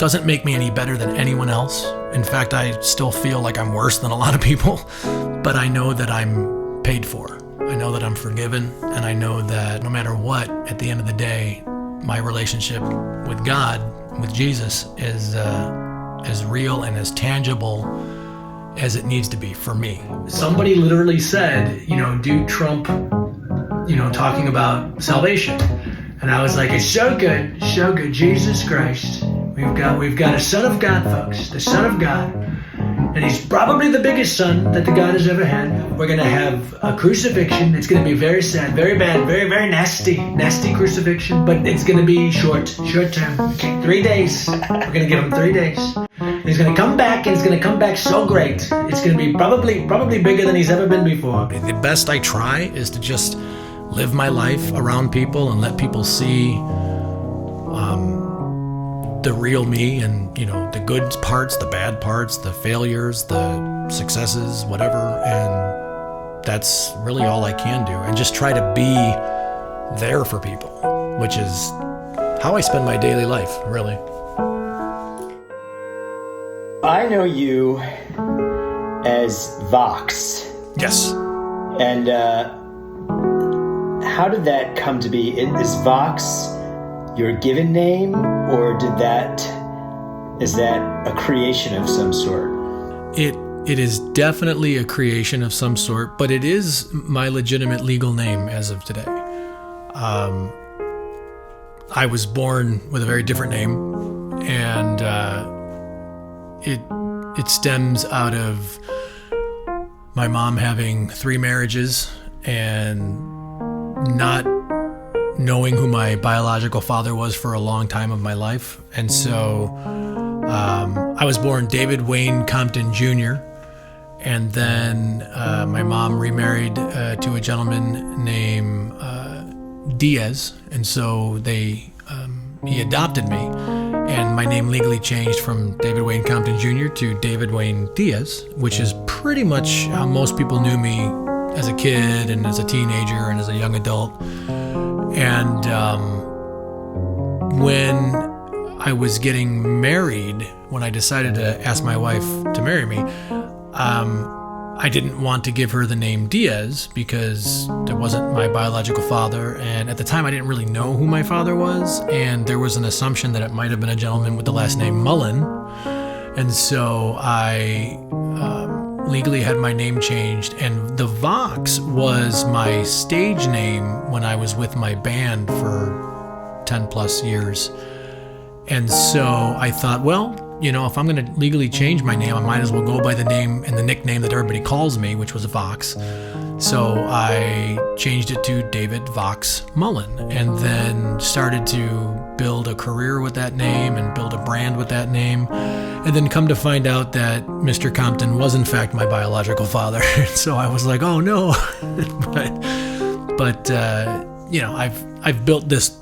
doesn't make me any better than anyone else. In fact, I still feel like I'm worse than a lot of people, but I know that I'm paid for. I know that I'm forgiven, and I know that no matter what, at the end of the day, my relationship with God, with Jesus, is as real and as tangible as it needs to be for me. Somebody literally said, dude, Trump, talking about salvation. And I was like, it's so good, Jesus Christ. We've got a son of God, folks, the son of God. And he's probably the biggest son that the God has ever had. We're going to have a crucifixion. It's going to be very sad, very bad, very, very nasty crucifixion. But it's going to be short term. Okay, 3 days. We're going to give him 3 days. And he's going to come back, and he's going to come back so great. It's going to be probably bigger than he's ever been before. The best I try is to just live my life around people and let people see the real me, and the good parts, the bad parts, the failures, the successes, whatever. And that's really all I can do, and just try to be there for people, which is how I spend my daily life, really. I know you as Vox. Yes. And how did that come to be? Is Vox your given name, or is that a creation of some sort? It is definitely a creation of some sort, but it is my legitimate legal name as of today. I was born with a very different name, and it stems out of my mom having 3 marriages and not knowing who my biological father was for a long time of my life. And so I was born David Wayne Compton Jr., and then my mom remarried to a gentleman named Diaz, and so he adopted me, and my name legally changed from David Wayne Compton Jr. to David Wayne Diaz, which is pretty much how most people knew me as a kid and as a teenager and as a young adult. And when I was getting married, when I decided to ask my wife to marry me, I didn't want to give her the name Diaz because it wasn't my biological father. And at the time, I didn't really know who my father was. And there was an assumption that it might have been a gentleman with the last name Mullen. And so I legally had my name changed, and the Vox was my stage name when I was with my band for 10 plus years. And so I thought, well, if I'm going to legally change my name, I might as well go by the name and the nickname that everybody calls me, which was Vox. So I changed it to David Vox Mullen, and then started to build a career with that name and build a brand with that name. And then come to find out that Mr. Compton was in fact my biological father. So I was like, oh no. but I've built this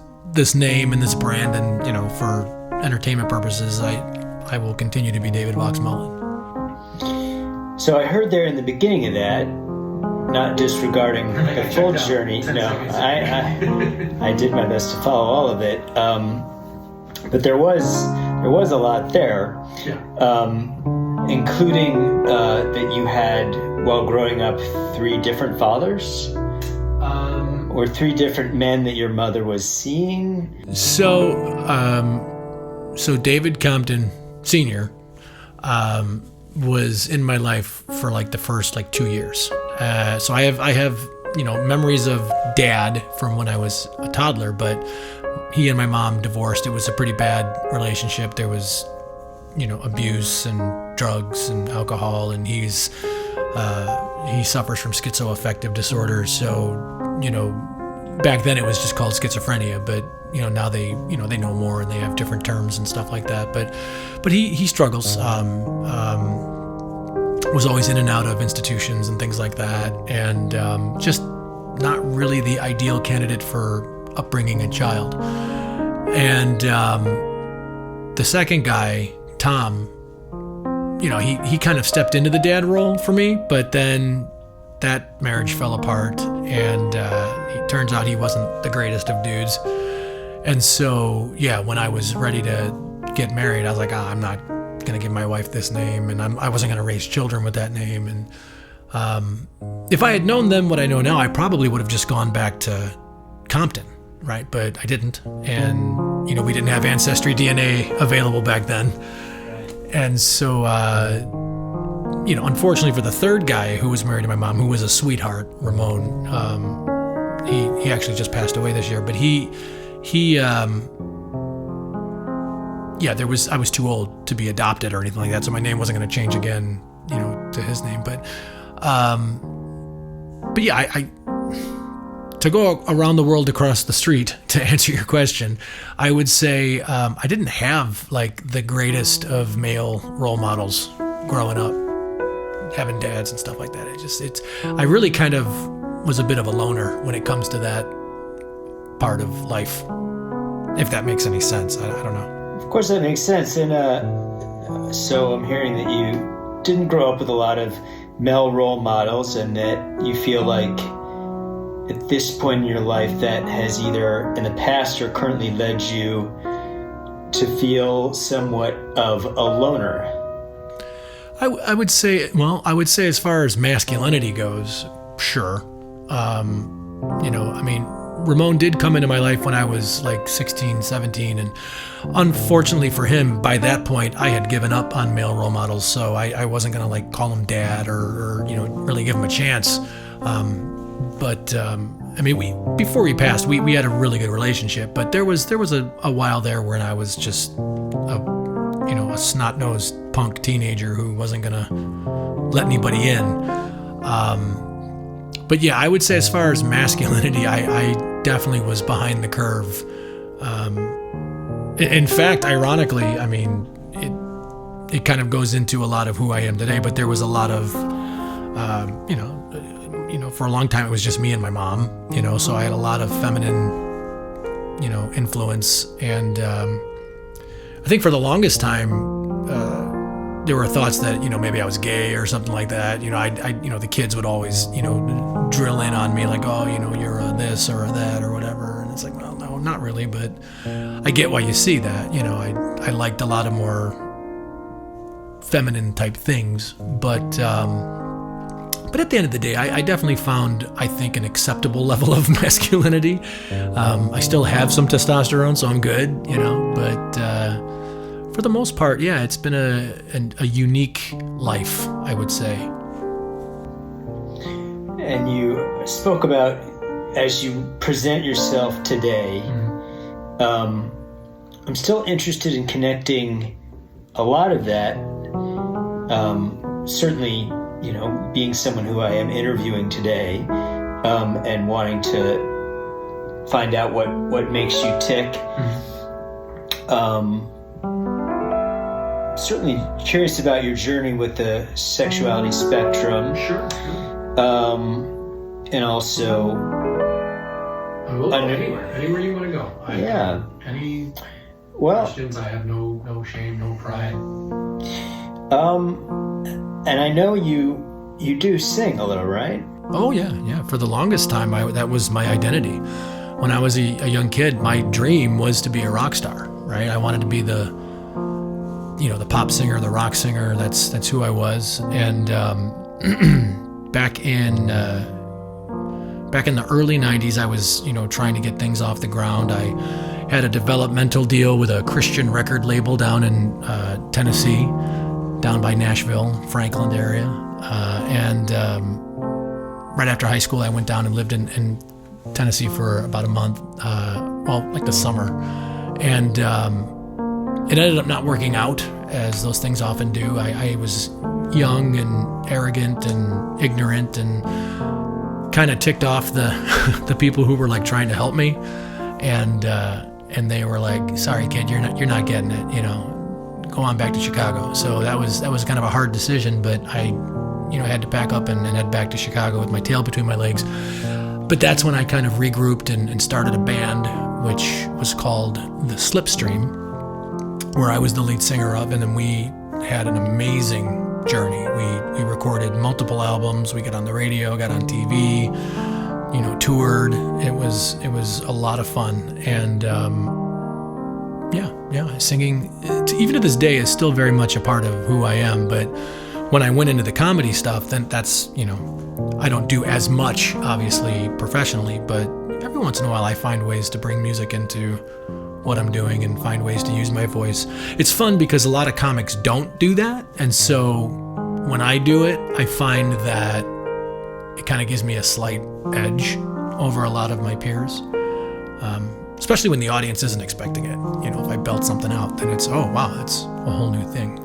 name and this brand, and for entertainment purposes, I will continue to be David Vox Mullen. So I heard there in the beginning of that, not disregarding the full journey. No, I did my best to follow all of it. But there was a lot there, including that you had, while growing up, 3 different fathers, or 3 different men that your mother was seeing. So David Compton Sr. Was in my life for the first 2 years. So I have memories of Dad from when I was a toddler, but he and my mom divorced. It was a pretty bad relationship. There was, abuse and drugs and alcohol, and he suffers from schizoaffective disorder. So, back then it was just called schizophrenia, but now they know more and they have different terms and stuff like that. But he struggles. Was always in and out of institutions and things like that, and just not really the ideal candidate for upbringing a child. And the second guy, Tom, he kind of stepped into the dad role for me, but then that marriage fell apart, and it turns out he wasn't the greatest of dudes. And so, when I was ready to get married, I was like, I'm not going to give my wife this name, and I wasn't going to raise children with that name. And if I had known then what I know now, I probably would have just gone back to Compton, right? But I didn't. And, we didn't have Ancestry DNA available back then. And so, unfortunately for the third guy who was married to my mom, who was a sweetheart, Ramon, he actually just passed away this year, but I was too old to be adopted or anything like that, so my name wasn't going to change again, to his name. But yeah, I to go around the world across the street to answer your question, I would say I didn't have like the greatest of male role models growing up, having dads and stuff like that. I really kind of was a bit of a loner when it comes to that part of life, if that makes any sense. I don't know. Of course, that makes sense. And so I'm hearing that you didn't grow up with a lot of male role models, and that you feel like at this point in your life that has either in the past or currently led you to feel somewhat of a loner. I would say as far as masculinity goes, sure. Ramon did come into my life when I was like 16, 17, and unfortunately for him, by that point, I had given up on male role models, so I wasn't going to like call him dad or really give him a chance. Before he passed, we had a really good relationship, but there was a while there when I was just a snot-nosed punk teenager who wasn't going to let anybody in. But yeah, I would say as far as masculinity, I definitely was behind the curve. In fact, ironically, it kind of goes into a lot of who I am today, but there was a lot of, for a long time it was just me and my mom, so I had a lot of feminine, influence. And I think for the longest time, there were thoughts that, maybe I was gay or something like that. The kids would always, drill in on me like, oh, you're a this or a that or whatever. And it's like, well, no, not really, but I get why you see that. I liked a lot of more feminine type things, but at the end of the day, I definitely found, I think, an acceptable level of masculinity. I still have some testosterone, so I'm good, but for the most part, yeah, it's been a unique life, I would say. And you spoke about, as you present yourself today, I'm still interested in connecting a lot of that, certainly, being someone who I am interviewing today, and wanting to find out what makes you tick. Certainly curious about your journey with the sexuality spectrum. Sure. And also, I will go anywhere you want to go. Any questions? I have no shame, no pride. And I know you do sing a little, right? Oh yeah. For the longest time, that was my identity. When I was a young kid, my dream was to be a rock star, right? I wanted to be the pop singer, the rock singer. That's who I was. And back in the early 90s, I was, trying to get things off the ground. I had a developmental deal with a Christian record label down in Tennessee, down by Nashville, Franklin area. And right after high school, I went down and lived in Tennessee for about a month, like the summer. And it ended up not working out, as those things often do. I was young and arrogant and ignorant and kind of ticked off the people who were like trying to help me, and they were like, "Sorry, kid, you're not getting it. Go on back to Chicago." So that was kind of a hard decision, but I had to pack up and head back to Chicago with my tail between my legs. But that's when I kind of regrouped and started a band, which was called the SLIPSTREAM, where I was the lead singer of, and then we had an amazing journey. We recorded multiple albums. We got on the radio, got on TV, toured. It was a lot of fun, and singing even to this day, is still very much a part of who I am. But when I went into the comedy stuff, then that's, I don't do as much, obviously, professionally, but every once in a while I find ways to bring music into what I'm doing and find ways to use my voice. It's fun because a lot of comics don't do that. And so when I do it, I find that it kind of gives me a slight edge over a lot of my peers. Especially when the audience isn't expecting it. If I belt something out, then it's, oh wow, that's a whole new thing,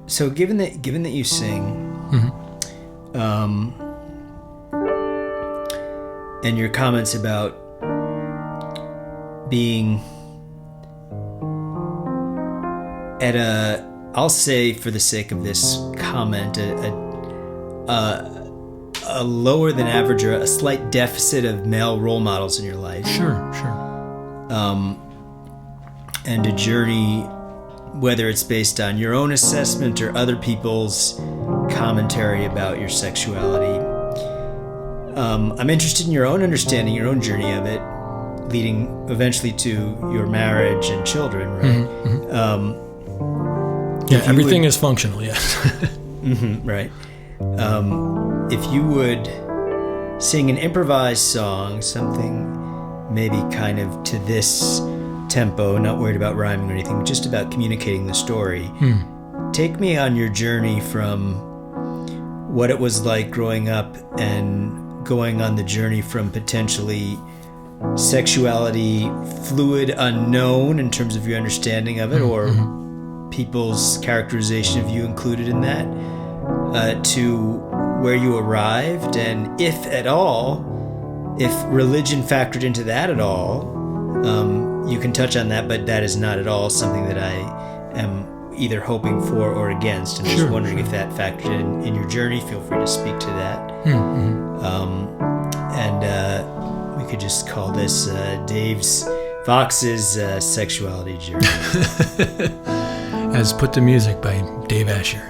So given that you sing, and your comments about being at I'll say for the sake of this comment, a lower than average or a slight deficit of male role models in your life. Sure. And a journey, whether it's based on your own assessment or other people's commentary about your sexuality. I'm interested in your own understanding, your own journey of it, leading eventually to your marriage and children, right? Everything is functional, yes. Right. If you would sing an improvised song, something maybe kind of to this tempo, not worried about rhyming or anything, just about communicating the story. Take me on your journey from what it was like growing up and going on the journey from potentially sexuality fluid, unknown in terms of your understanding of it, or people's characterization of you included in that, to where you arrived, and if at all, if religion factored into that at all. You can touch on that, but that is not at all something that I am either hoping for or against. And just wondering if that factored in your journey. Feel free to speak to that. And we could just call this Vox's sexuality journey. As put to music by Dave Asher.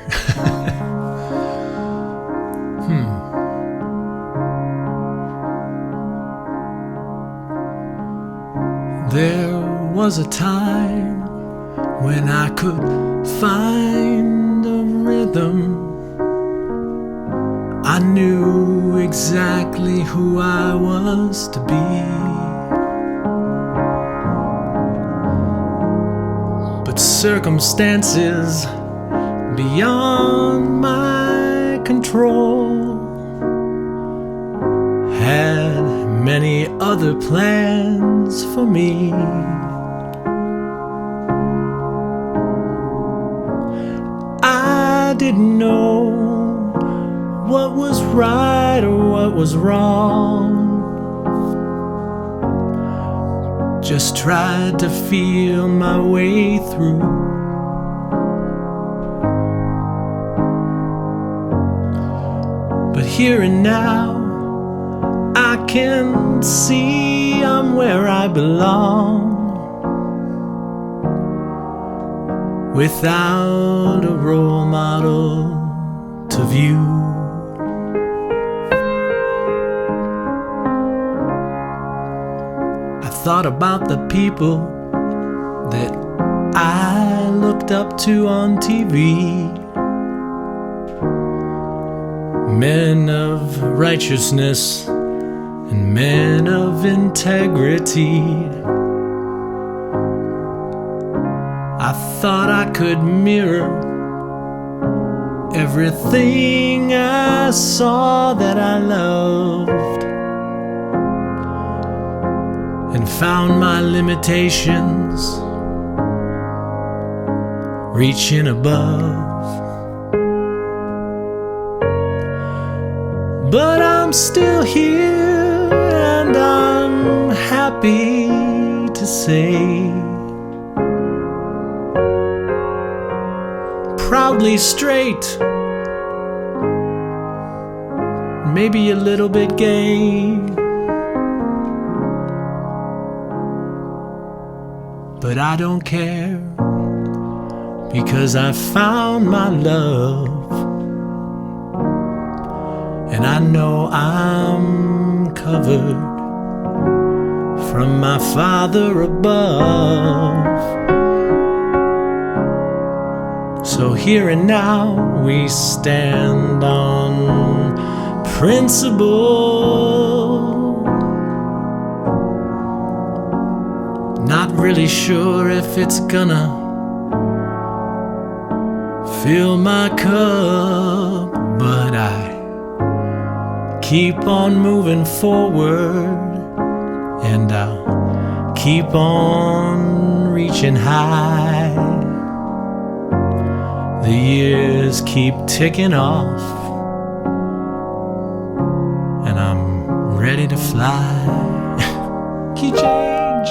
There was a time when I could find a rhythm. I knew exactly who I was to be. But circumstances beyond my control had many other plans for me. I didn't know what was right or what was wrong. Just tried to feel my way through. But here and now, I can see I'm where I belong, without a role model to view. I thought about the people that I looked up to on TV, men of righteousness and men of integrity. I thought I could mirror everything I saw that I loved, and found my limitations reaching above. But I'm still here, and I'm happy to say, proudly straight, maybe a little bit gay, but I don't care, because I found my love. And I know I'm covered from my Father above. So here and now we stand on principle. Not really sure if it's gonna fill my cup, but I keep on moving forward, and I'll keep on reaching high. The years keep ticking off, and I'm ready to fly. Key change.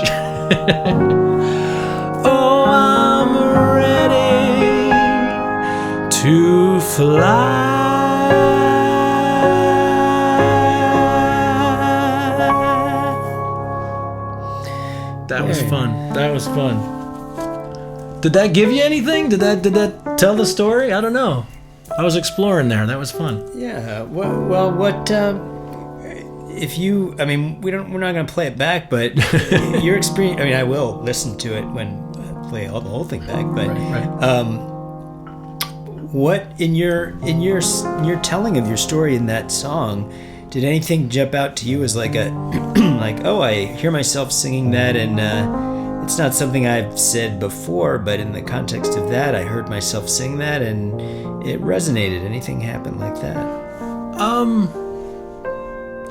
Oh, I'm ready to fly. That was fun. That was fun. Did that give you anything? Did that tell the story? I don't know. I was exploring there. That was fun. Yeah. Well, what if you? I mean, we're not going to play it back, but your experience. I mean, I will listen to it when I play the whole thing back. But right. What in your telling of your story in that song? Did anything jump out to you as like a like, oh, I hear myself singing that, and it's not something I've said before, but in the context of that, I heard myself sing that, and it resonated. Anything happened like that?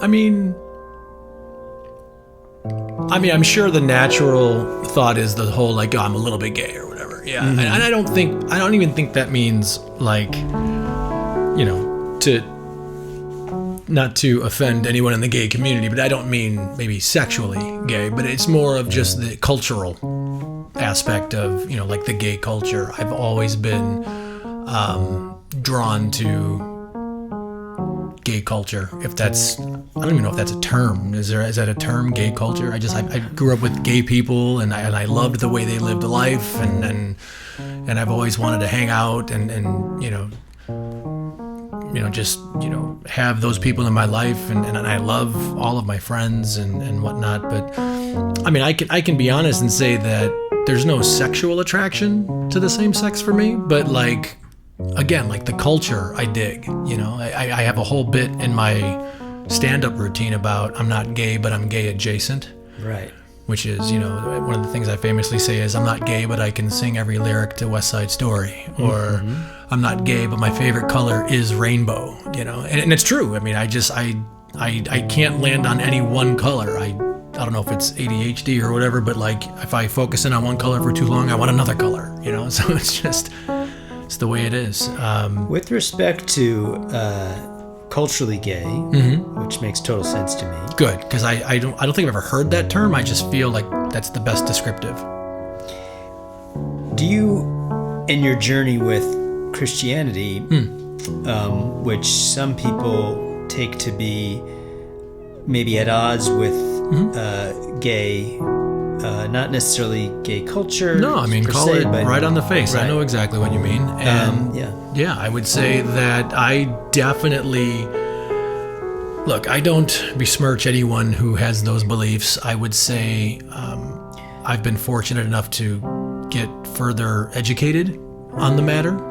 I mean, I'm sure the natural thought is the whole like, oh, I'm a little bit gay or whatever. Yeah, and I don't even think that means like, you know, not to offend anyone in the gay community, but I don't mean maybe sexually gay, but it's more of just the cultural aspect of, you know, like the gay culture. I've always been drawn to gay culture. If that's, I don't even know if that's a term. Is that a term, gay culture? I grew up with gay people, and I loved the way they lived life, and I've always wanted to hang out and just have those people in my life, and I love all of my friends and whatnot. But I mean, I can be honest and say that there's no sexual attraction to the same sex for me, but like, again, like the culture I dig. I have a whole bit in my stand-up routine about I'm not gay, but I'm gay adjacent. Right. Which is, one of the things I famously say is I'm not gay, but I can sing every lyric to West Side Story. Or I'm not gay, but my favorite color is rainbow, and it's true. I mean, I can't land on any one color. I don't know if it's ADHD or whatever, but like if I focus in on one color for too long, I want another color, so it's the way it is. With respect to culturally gay, which makes total sense to me. Good, because I don't think I've ever heard that term. I just feel like that's the best descriptive. Do you, in your journey with Christianity, which some people take to be maybe at odds with gay, not necessarily gay culture. No, I mean, call it right on the face. Right. I know exactly what you mean. And yeah, I would say that I definitely, look, I don't besmirch anyone who has those beliefs. I would say I've been fortunate enough to get further educated on the matter.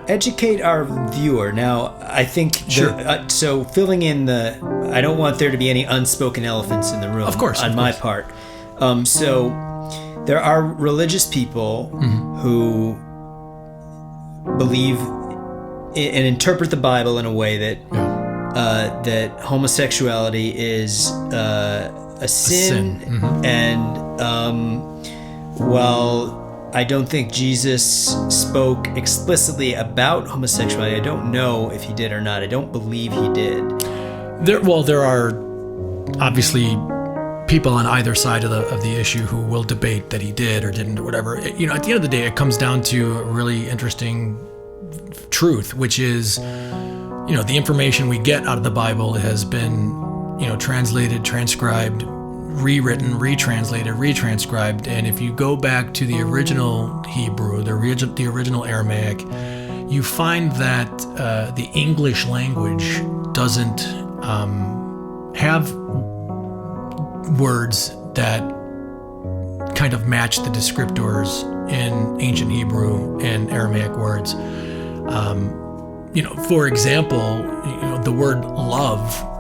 Educate our viewer. Now, I think, so filling in I don't want there to be any unspoken elephants in the room. Of course. On my part. So there are religious people who believe and interpret the Bible in a way that that homosexuality is a sin. And while I don't think Jesus spoke explicitly about homosexuality, I don't know if he did or not. I don't believe he did. There are obviously people on either side of the issue who will debate that he did or didn't or whatever. At the end of the day, it comes down to a really interesting truth, which is, the information we get out of the Bible has been, translated, transcribed, rewritten, retranscribed. And if you go back to the original Hebrew, the original Aramaic, you find that the English language doesn't have words that kind of match the descriptors in ancient Hebrew and Aramaic words. For example, the word love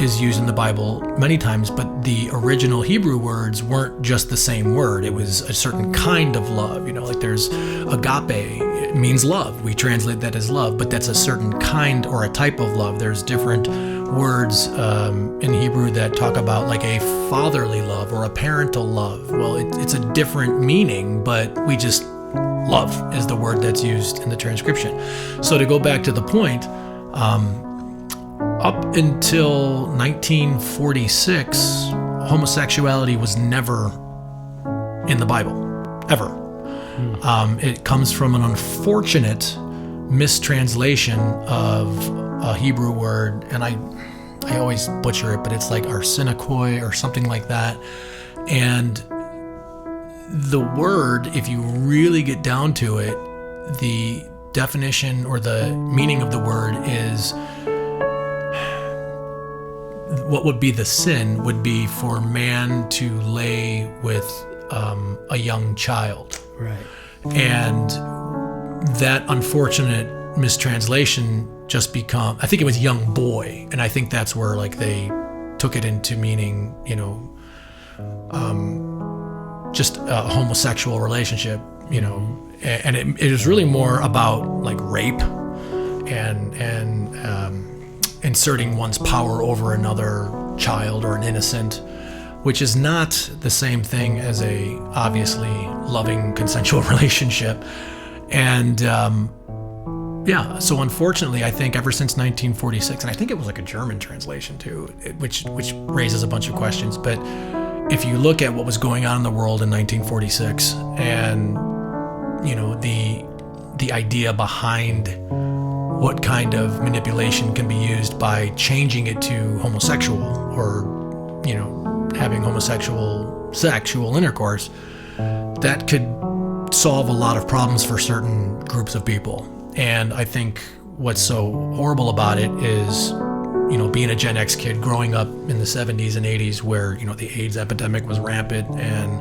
is used in the Bible many times, but the original Hebrew words weren't just the same word. It was a certain kind of love. Like there's agape, it means love. We translate that as love, but that's a certain kind or a type of love. There's different words in Hebrew that talk about like a fatherly love or a parental love. Well, it's a different meaning, but we just love is the word that's used in the transcription. So to go back to the point, up until 1946, homosexuality was never in the Bible, ever. It comes from an unfortunate mistranslation of a Hebrew word, and I always butcher it, but it's like arsenikoi or something like that. And the word, if you really get down to it, the definition or the meaning of the word is, what would be the sin would be for man to lay with a young child. Right. And that unfortunate mistranslation just become, I think it was young boy, and I think that's where like they took it into meaning, just a homosexual relationship, and it was really more about like rape and inserting one's power over another child or an innocent, which is not the same thing as a obviously loving consensual relationship. And so unfortunately, I think ever since 1946, and I think it was like a German translation too, which raises a bunch of questions, but if you look at what was going on in the world in 1946 and the idea behind what kind of manipulation can be used by changing it to homosexual or having homosexual sexual intercourse, that could solve a lot of problems for certain groups of people. And I think what's so horrible about it is being a Gen X kid growing up in the 70s and 80s where, the AIDS epidemic was rampant, and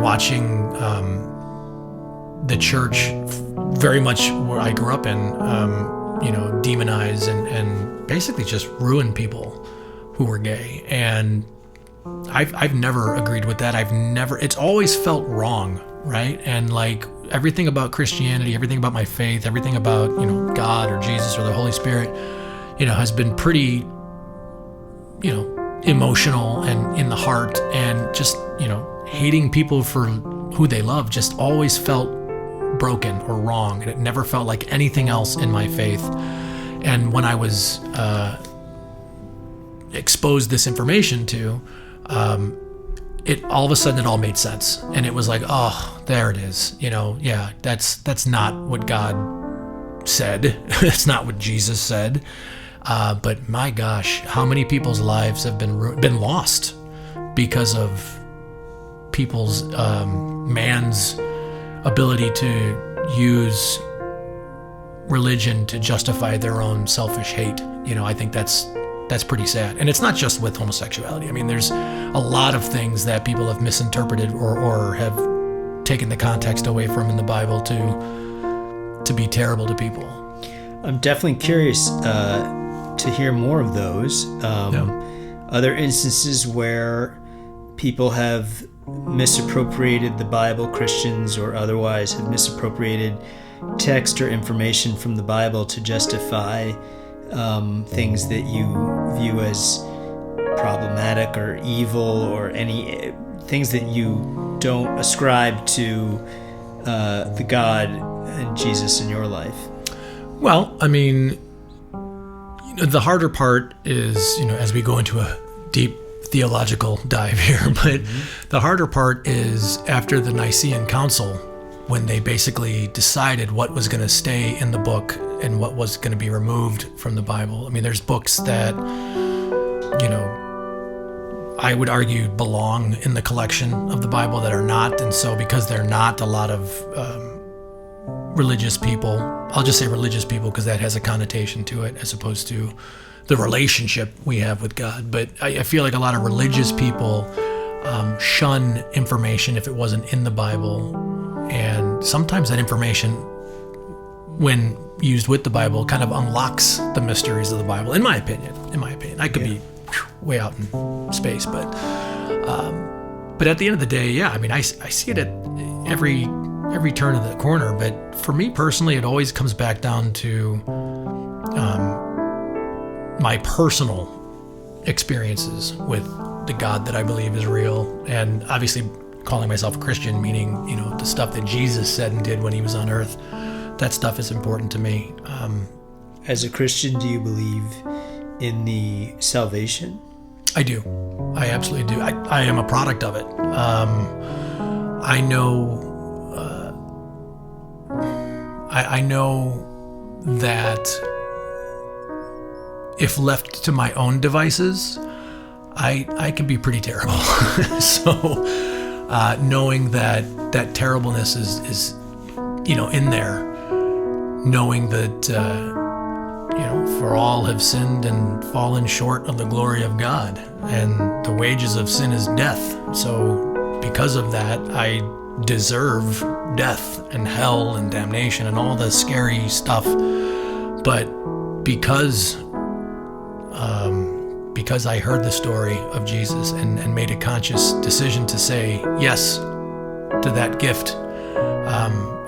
watching the church, very much where I grew up in, demonize and basically just ruin people who were gay. And I've never agreed with that. It's always felt wrong, right? And like everything about Christianity, everything about my faith, everything about, God or Jesus or the Holy Spirit, has been pretty, emotional and in the heart, and just, hating people for who they love just always felt broken or wrong. And it never felt like anything else in my faith. And when I was exposed this information to, it all of a sudden it all made sense. And it was like, oh, there it is. That's not what God said. It's not what Jesus said. But my gosh, how many people's lives have been lost because of people's man's ability to use religion to justify their own selfish hate. I think that's pretty sad. And it's not just with homosexuality. I mean, there's a lot of things that people have misinterpreted or have taken the context away from in the Bible to be terrible to people. I'm definitely curious to hear more of those. Other instances where people have misappropriated the Bible, Christians or otherwise, have misappropriated text or information from the Bible to justify things that you view as problematic or evil, or any things that you don't ascribe to the God and Jesus in your life. Well, I mean, the harder part is, as we go into a deep theological dive here, but the harder part is after the Nicene Council, when they basically decided what was going to stay in the book and what was going to be removed from the Bible. I mean, there's books that, I would argue belong in the collection of the Bible that are not. And so because they're not, a lot of religious people, I'll just say religious people because that has a connotation to it as opposed to the relationship we have with God. But I feel like a lot of religious people shun information if it wasn't in the Bible. And sometimes that information, when used with the Bible, kind of unlocks the mysteries of the Bible, in my opinion. I could be way out in space, but at the end of the day, I see it at every turn of the corner. But for me personally, it always comes back down to my personal experiences with the God that I believe is real, and obviously calling myself a Christian, meaning, the stuff that Jesus said and did when he was on earth, that stuff is important to me. As a Christian, do you believe in the salvation? I do. I absolutely do. I am a product of it. I know that if left to my own devices, I can be pretty terrible. So knowing that terribleness is in there, knowing that for all have sinned and fallen short of the glory of God, and the wages of sin is death. So because of that, I deserve death and hell and damnation and all the scary stuff. But because I heard the story of Jesus and made a conscious decision to say yes to that gift,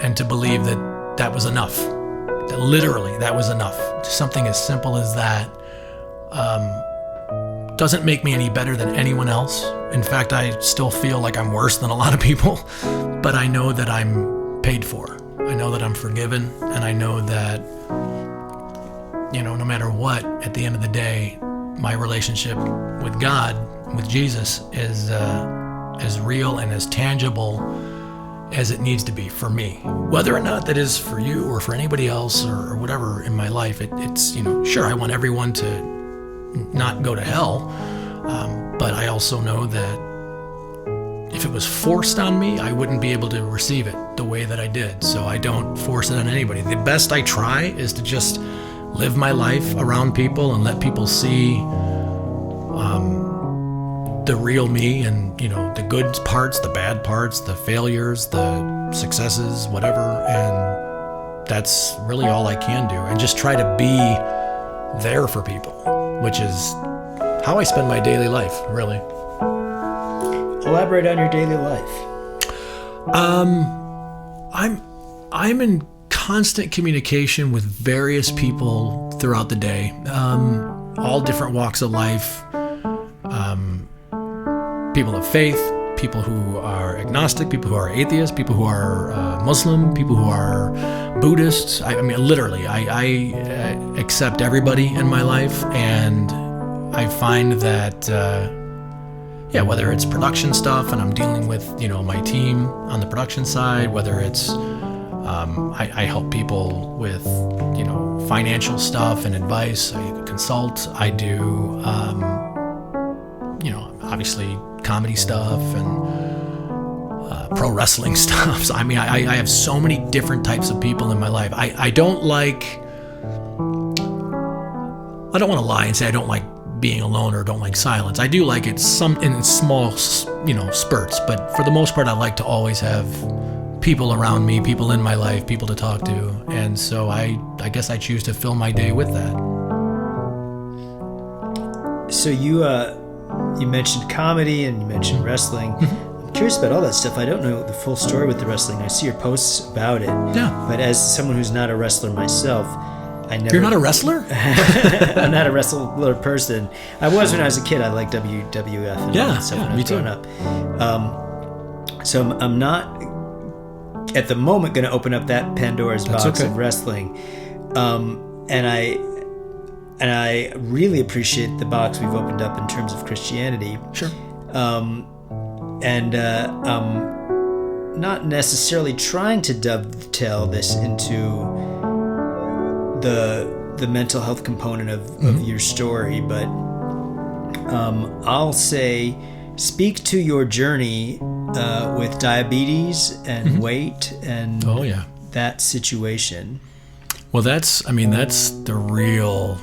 and to believe that was enough, that literally that was enough. Something as simple as that doesn't make me any better than anyone else. In fact, I still feel like I'm worse than a lot of people, but I know that I'm paid for. I know that I'm forgiven, and I know that, no matter what, at the end of the day, my relationship with God, with Jesus, is as real and as tangible as it needs to be for me. Whether or not that is for you or for anybody else or whatever in my life, it's sure, I want everyone to not go to hell, but I also know that if it was forced on me, I wouldn't be able to receive it the way that I did. So I don't force it on anybody. The best I try is to just live my life around people and let people see the real me, and the good parts, the bad parts, the failures, the successes, whatever. And that's really all I can do, and just try to be there for people, which is how I spend my daily life, really. Elaborate on your daily life. I'm in constant communication with various people throughout the day, all different walks of life, people of faith, people who are agnostic, people who are atheists, people who are Muslim, people who are Buddhists. I mean, literally, I accept everybody in my life, and I find that, whether it's production stuff and I'm dealing with, my team on the production side, whether it's I help people with, financial stuff and advice. I consult. I do, obviously comedy stuff and pro wrestling stuff. So, I mean, I have so many different types of people in my life. I don't want to lie and say I don't like being alone or don't like silence. I do like it in small, spurts. But for the most part, I like to always have people around me, people in my life, people to talk to. And so I guess I choose to fill my day with that. So you mentioned comedy and you mentioned wrestling. I'm curious about all that stuff. I don't know the full story with the wrestling. I see your posts about it. Yeah. But as someone who's not a wrestler myself, I never... You're not a wrestler? I'm not a wrestler person. I was when I was a kid. I liked WWF and all that stuff when I was growing up. So I'm not, at the moment, going to open up that Pandora's box of wrestling. And I really appreciate the box we've opened up in terms of Christianity. Sure. And I'm not necessarily trying to dovetail this into the mental health component of your story, but I'll say, speak to your journey with diabetes and weight and that situation. Well, that's the real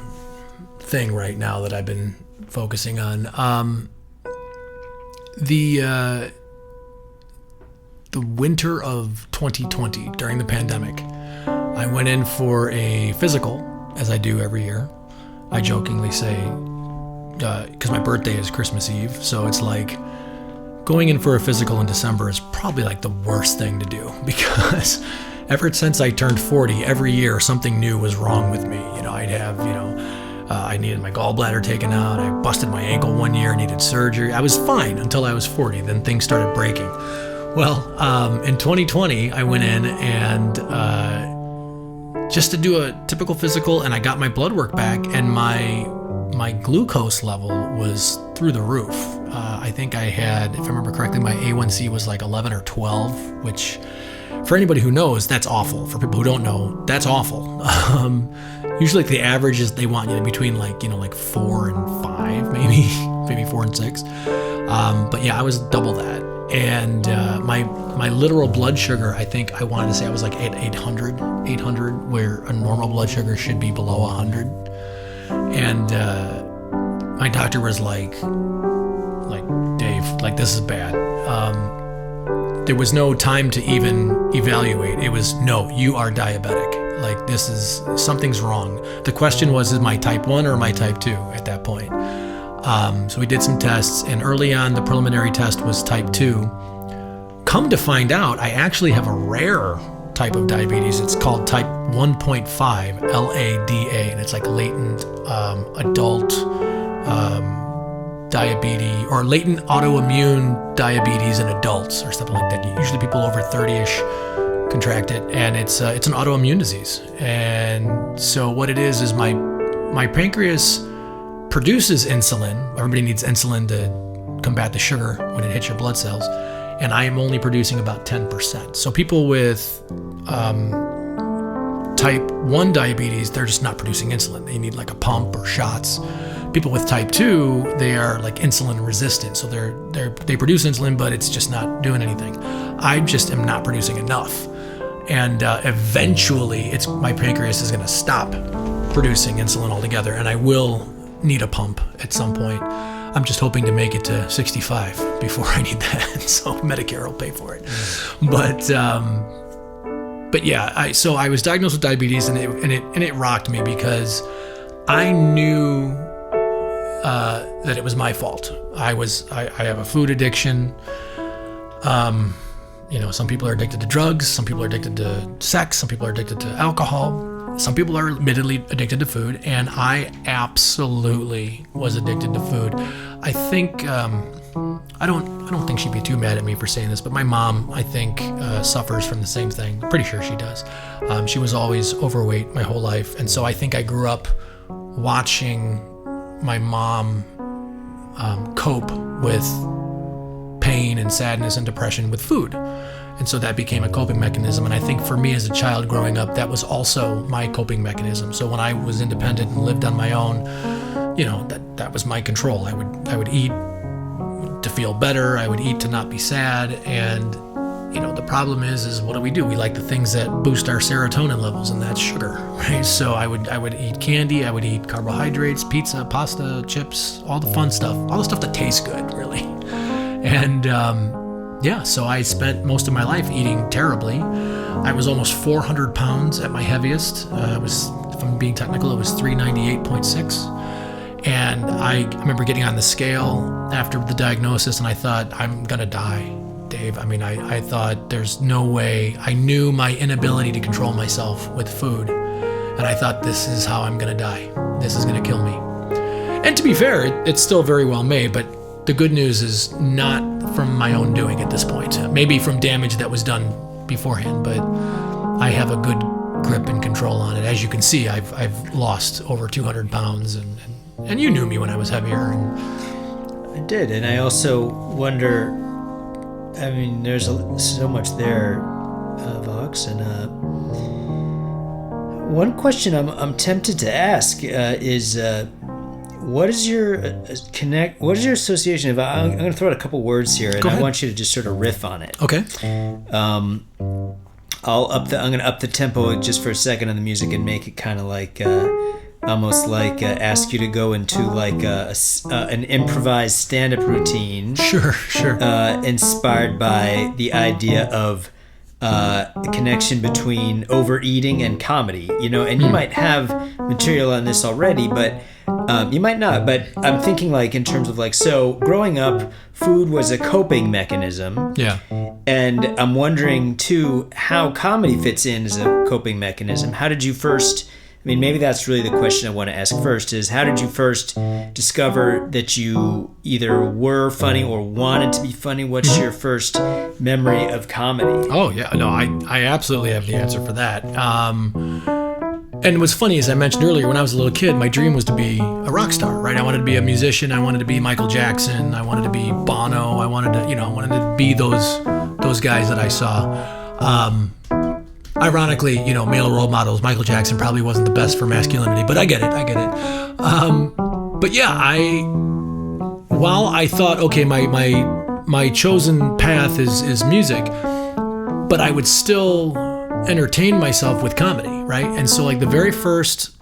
thing right now that I've been focusing on. the winter of 2020 during the pandemic. I went in for a physical, as I do every year. I jokingly say, because my birthday is Christmas Eve, so it's like going in for a physical in December is probably like the worst thing to do, because ever since I turned 40, every year something new was wrong with me. I'd have, I needed my gallbladder taken out. I busted my ankle one year, needed surgery. I was fine until I was 40. Then things started breaking. Well, in 2020, I went in and just to do a typical physical, and I got my blood work back, and my glucose level was through the roof. I think I had, if I remember correctly, my A1C was like 11 or 12, which for anybody who knows, that's awful. For people who don't know, that's awful. Usually the average is they want you to between like 4 and 5, maybe 4 and 6. But yeah, I was double that. And my literal blood sugar, I think I wanted to say I was like at 800, where a normal blood sugar should be below 100. And my doctor was like, Dave, like, this is bad. There was no time to even evaluate. It was, no, you are diabetic. Like, something's wrong. The question was, is my type 1 or my type 2 at that point? So we did some tests, and early on the preliminary test was type 2. Come to find out, I actually have a rare type of diabetes. It's called type 1.5, LADA, and it's like latent adult diabetes, or latent autoimmune diabetes in adults, or something like that. Usually people over 30-ish contract it, and it's an autoimmune disease. And so what it is my pancreas produces insulin. Everybody needs insulin to combat the sugar when it hits your blood cells, and I am only producing about 10%. So people with type 1 diabetes, they're just not producing insulin. They need like a pump or shots. People with type 2, they are like insulin resistant. So they produce insulin, but it's just not doing anything. I just am not producing enough. And eventually my pancreas is going to stop producing insulin altogether, and I will need a pump at some point. I'm just hoping to make it to 65 before I need that, so Medicare will pay for it. But yeah, I was diagnosed with diabetes, and it rocked me, because I knew that it was my fault. I have a food addiction. Some people are addicted to drugs, some people are addicted to sex, some people are addicted to alcohol. Some people are admittedly addicted to food, and I absolutely was addicted to food. I think I don't think she'd be too mad at me for saying this, but my mom, I think, suffers from the same thing. Pretty sure she does. She was always overweight my whole life, and so I think I grew up watching my mom cope with pain and sadness and depression with food. And so that became a coping mechanism. And I think for me as a child growing up, that was also my coping mechanism. So when I was independent and lived on my own, that was my control. I would eat to feel better. I would eat to not be sad. And, the problem is what do? We like the things that boost our serotonin levels, and that's sugar, right? So I would eat candy. I would eat carbohydrates, pizza, pasta, chips, all the fun stuff, all the stuff that tastes good, really. And, so I spent most of my life eating terribly. I was almost 400 pounds at my heaviest. If I'm being technical, it was 398.6. And I remember getting on the scale after the diagnosis, and I thought, I'm going to die, Dave. I mean, I thought there's no way. I knew my inability to control myself with food. And I thought, this is how I'm going to die. This is going to kill me. And to be fair, it's still very well made, but the good news is not from my own doing at this point. Maybe from damage that was done beforehand, but I have a good grip and control on it. As you can see, I've lost over 200 pounds, and you knew me when I was heavier. I did, and I also wonder, I mean, there's so much there, Vox, and one question I'm tempted to ask is, what is your association of? I'm going to throw out a couple words here, and I want you to just sort of riff on it. Okay. I'm going to up the tempo just for a second on the music and make it kind of like almost like ask you to go into like an improvised stand-up routine. Sure. Inspired by the idea of a connection between overeating and comedy, and you might have material on this already, but you might not. But I'm thinking like in terms of like, so growing up, food was a coping mechanism. Yeah. And I'm wondering too how comedy fits in as a coping mechanism. How did you first, maybe that's really the question I want to ask first, is how did you first discover that you either were funny or wanted to be funny? What's your first memory of comedy? Oh, yeah. No, I absolutely have the answer for that. And what's funny, as I mentioned earlier, when I was a little kid, my dream was to be a rock star, right? I wanted to be a musician. I wanted to be Michael Jackson. I wanted to be Bono. I wanted to be those guys that I saw. Ironically, male role models, Michael Jackson probably wasn't the best for masculinity, but I get it. But yeah, while I thought, okay, my chosen path is music, but I would still entertain myself with comedy, right? And so like the very first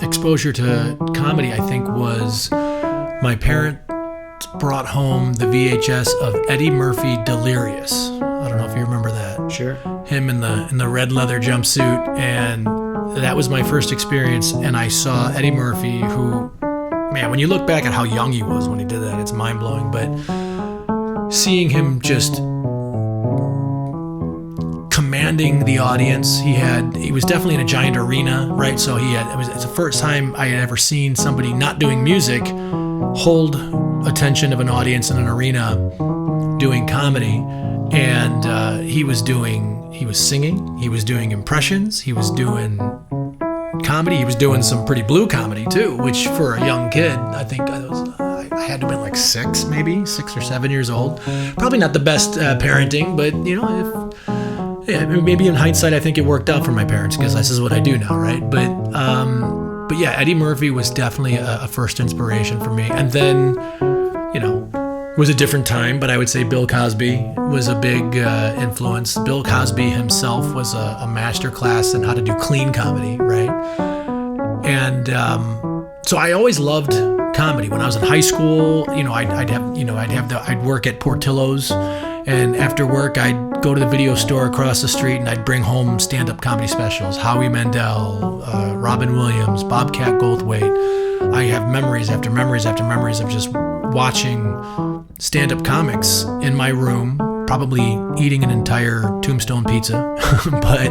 exposure to comedy, I think, was my parent brought home the VHS of Eddie Murphy Delirious. I don't know if you remember that. Sure. Him in the red leather jumpsuit, and that was my first experience. And I saw Eddie Murphy, who, man, when you look back at how young he was when he did that, it's mind-blowing. But seeing him just commanding the audience, he was definitely in a giant arena, right? So it's the first time I had ever seen somebody not doing music hold attention of an audience in an arena doing comedy. And he was singing, he was doing impressions, he was doing comedy, he was doing some pretty blue comedy too, which for a young kid, I think I had to have been like 6 or 7 years old. Probably not the best parenting, but maybe in hindsight, I think it worked out for my parents because this is what I do now, right? But yeah, Eddie Murphy was definitely a first inspiration for me. And then, it was a different time, but I would say Bill Cosby was a big influence. Bill Cosby himself was a master class in how to do clean comedy, right? And so I always loved comedy. When I was in high school, I'd work at Portillo's, and after work I'd go to the video store across the street and I'd bring home stand-up comedy specials. Howie Mandel, Robin Williams, Bobcat Goldthwait. I have memories after memories after memories of just watching stand-up comics in my room, probably eating an entire Tombstone pizza. But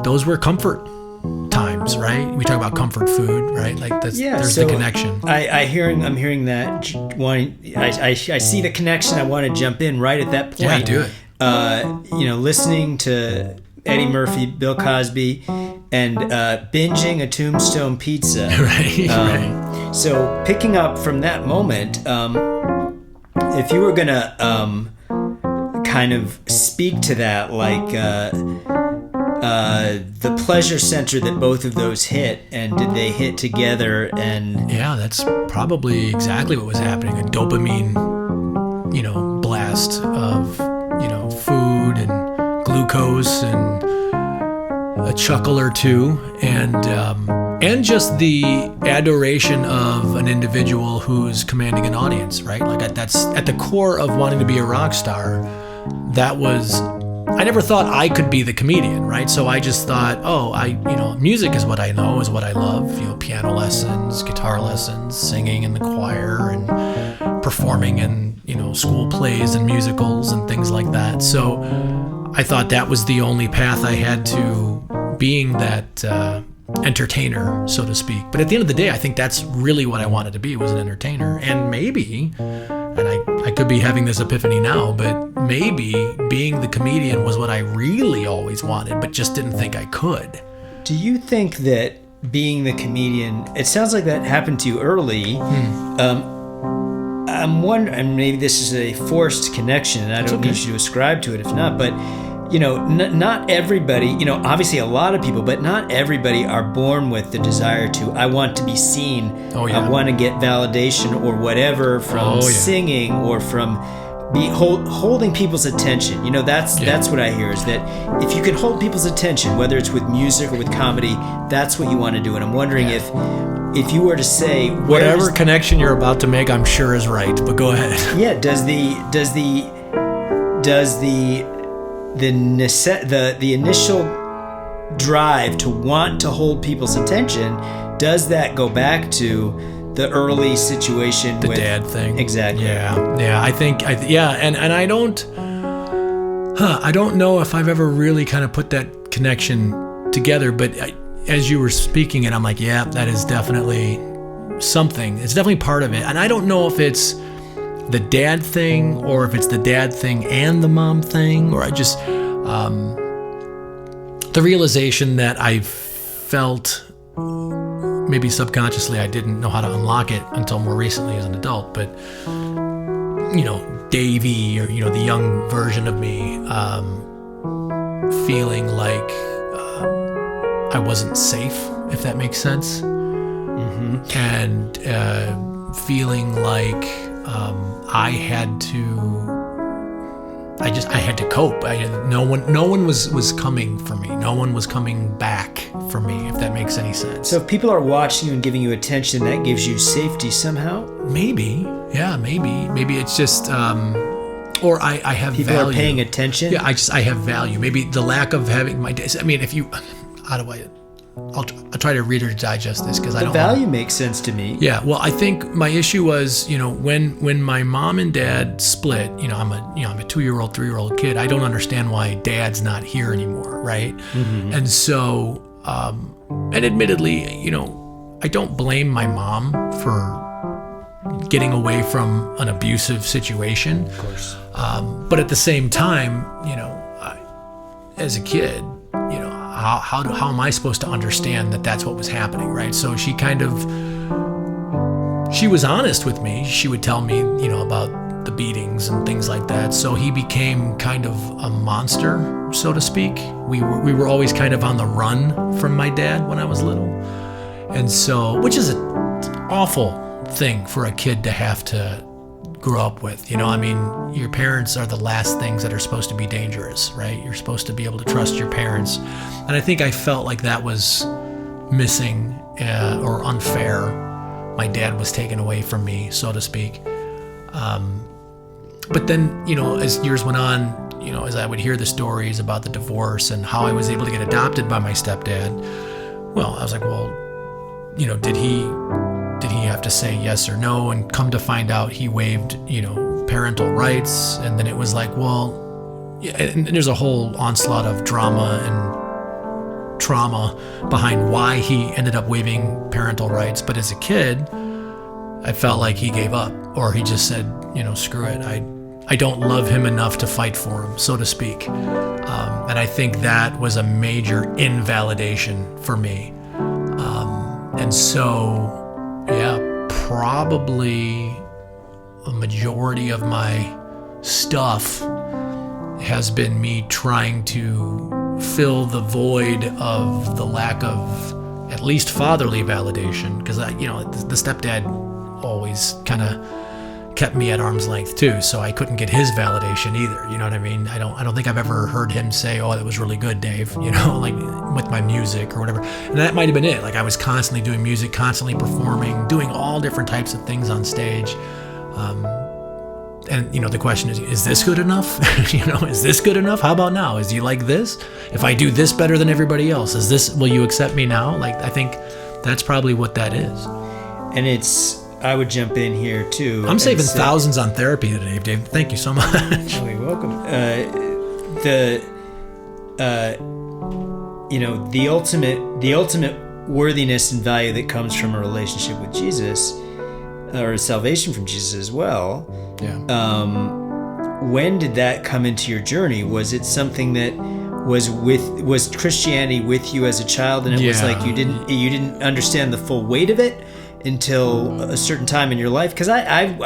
those were comfort times, right? We talk about comfort food, right? Like there's the connection. I'm hearing that. I see the connection. I want to jump in right at that point. Yeah, do it. Listening to Eddie Murphy, Bill Cosby, and binging a Tombstone pizza. Right. So picking up from that moment, if you were gonna kind of speak to that, like the pleasure center that both of those hit, and did they hit together? And yeah, that's probably exactly what was happening. A dopamine, blast of food and glucose and a chuckle or two, and just the adoration of an individual who's commanding an audience, right? Like that's at the core of wanting to be a rock star. I never thought I could be the comedian, right? So I just thought, music is what I know, is what I love. Piano lessons, guitar lessons, singing in the choir, and performing in, school plays and musicals and things like that. So I thought that was the only path I had to being that entertainer, so to speak. But at the end of the day, I think that's really what I wanted to be, was an entertainer. And maybe, and I could be having this epiphany now, but maybe being the comedian was what I really always wanted, but just didn't think I could. Do you think that being the comedian, it sounds like that happened to you early. I'm wondering, maybe this is a forced connection, and I don't need you to ascribe to it if not, but not everybody, obviously a lot of people, but not everybody are born with the desire to, I want to be seen. I want to get validation or whatever from singing or from holding people's attention. That's what I hear, is that if you can hold people's attention, whether it's with music or with comedy, that's what you want to do. And I'm wondering if you were to say whatever connection you're about to make, I'm sure is right. But go ahead. Yeah. Does the initial drive to want to hold people's attention, does that go back to the early situation, the dad thing? Exactly. Yeah. I think. And I don't know if I've ever really kind of put that connection together. But as you were speaking it, I'm like, yeah, that is definitely something. It's definitely part of it. And I don't know if it's the dad thing or if it's the dad thing and the mom thing, or I just the realization that I felt, maybe subconsciously, I didn't know how to unlock it until more recently as an adult. But Davey, or the young version of me, feeling like I wasn't safe, if that makes sense, and feeling like I had to cope. No one was coming for me. No one was coming back for me, if that makes any sense. So if people are watching you and giving you attention, that gives you safety somehow? Maybe. Yeah, maybe. Maybe it's just, or I have people value. Are paying attention? Yeah, I have value. Maybe the lack of having my days. I mean, I'll try to read or digest this, because I don't. The value makes sense to me. Yeah, well, I think my issue was, when my mom and dad split. I'm a 2-year-old, 3-year-old kid. I don't understand why dad's not here anymore, right? Mm-hmm. And so, and admittedly, I don't blame my mom for getting away from an abusive situation. Of course. But at the same time, as a kid, how am I supposed to understand that that's what was happening, right? So she was honest with me. She would tell me, about the beatings and things like that. So he became kind of a monster, so to speak. We were always kind of on the run from my dad when I was little. And so, which is an awful thing for a kid to have to grow up with. Your parents are the last things that are supposed to be dangerous, right? You're supposed to be able to trust your parents. And I think I felt like that was missing or unfair. My dad was taken away from me, so to speak. But then, as years went on, as I would hear the stories about the divorce and how I was able to get adopted by my stepdad, well, I was like, well, did he have to say yes or no? And come to find out, he waived, parental rights. And then it was like, well, yeah, and there's a whole onslaught of drama and trauma behind why he ended up waiving parental rights. But as a kid, I felt like he gave up, or he just said, screw it. I don't love him enough to fight for him, so to speak. And I think that was a major invalidation for me. And so, yeah, probably a majority of my stuff has been me trying to fill the void of the lack of at least fatherly validation, because the stepdad always kind of kept me at arm's length too, so I couldn't get his validation either. You know what I mean? I don't think I've ever heard him say, "Oh, that was really good, Dave," like with my music or whatever. And that might have been it. Like I was constantly doing music, constantly performing, doing all different types of things on stage. And the question is this good enough? Is this good enough? How about now? Do you like this? If I do this better than everybody else, will you accept me now? Like, I think that's probably what that is. And I would jump in here too. I'm saving thousands on therapy today, Dave. Thank you so much. Oh, you're welcome. The ultimate worthiness and value that comes from a relationship with Jesus, or salvation from Jesus as well. Yeah. When did that come into your journey? Was it something that was Christianity with you as a child, and it was like you didn't understand the full weight of it until a certain time in your life? Because I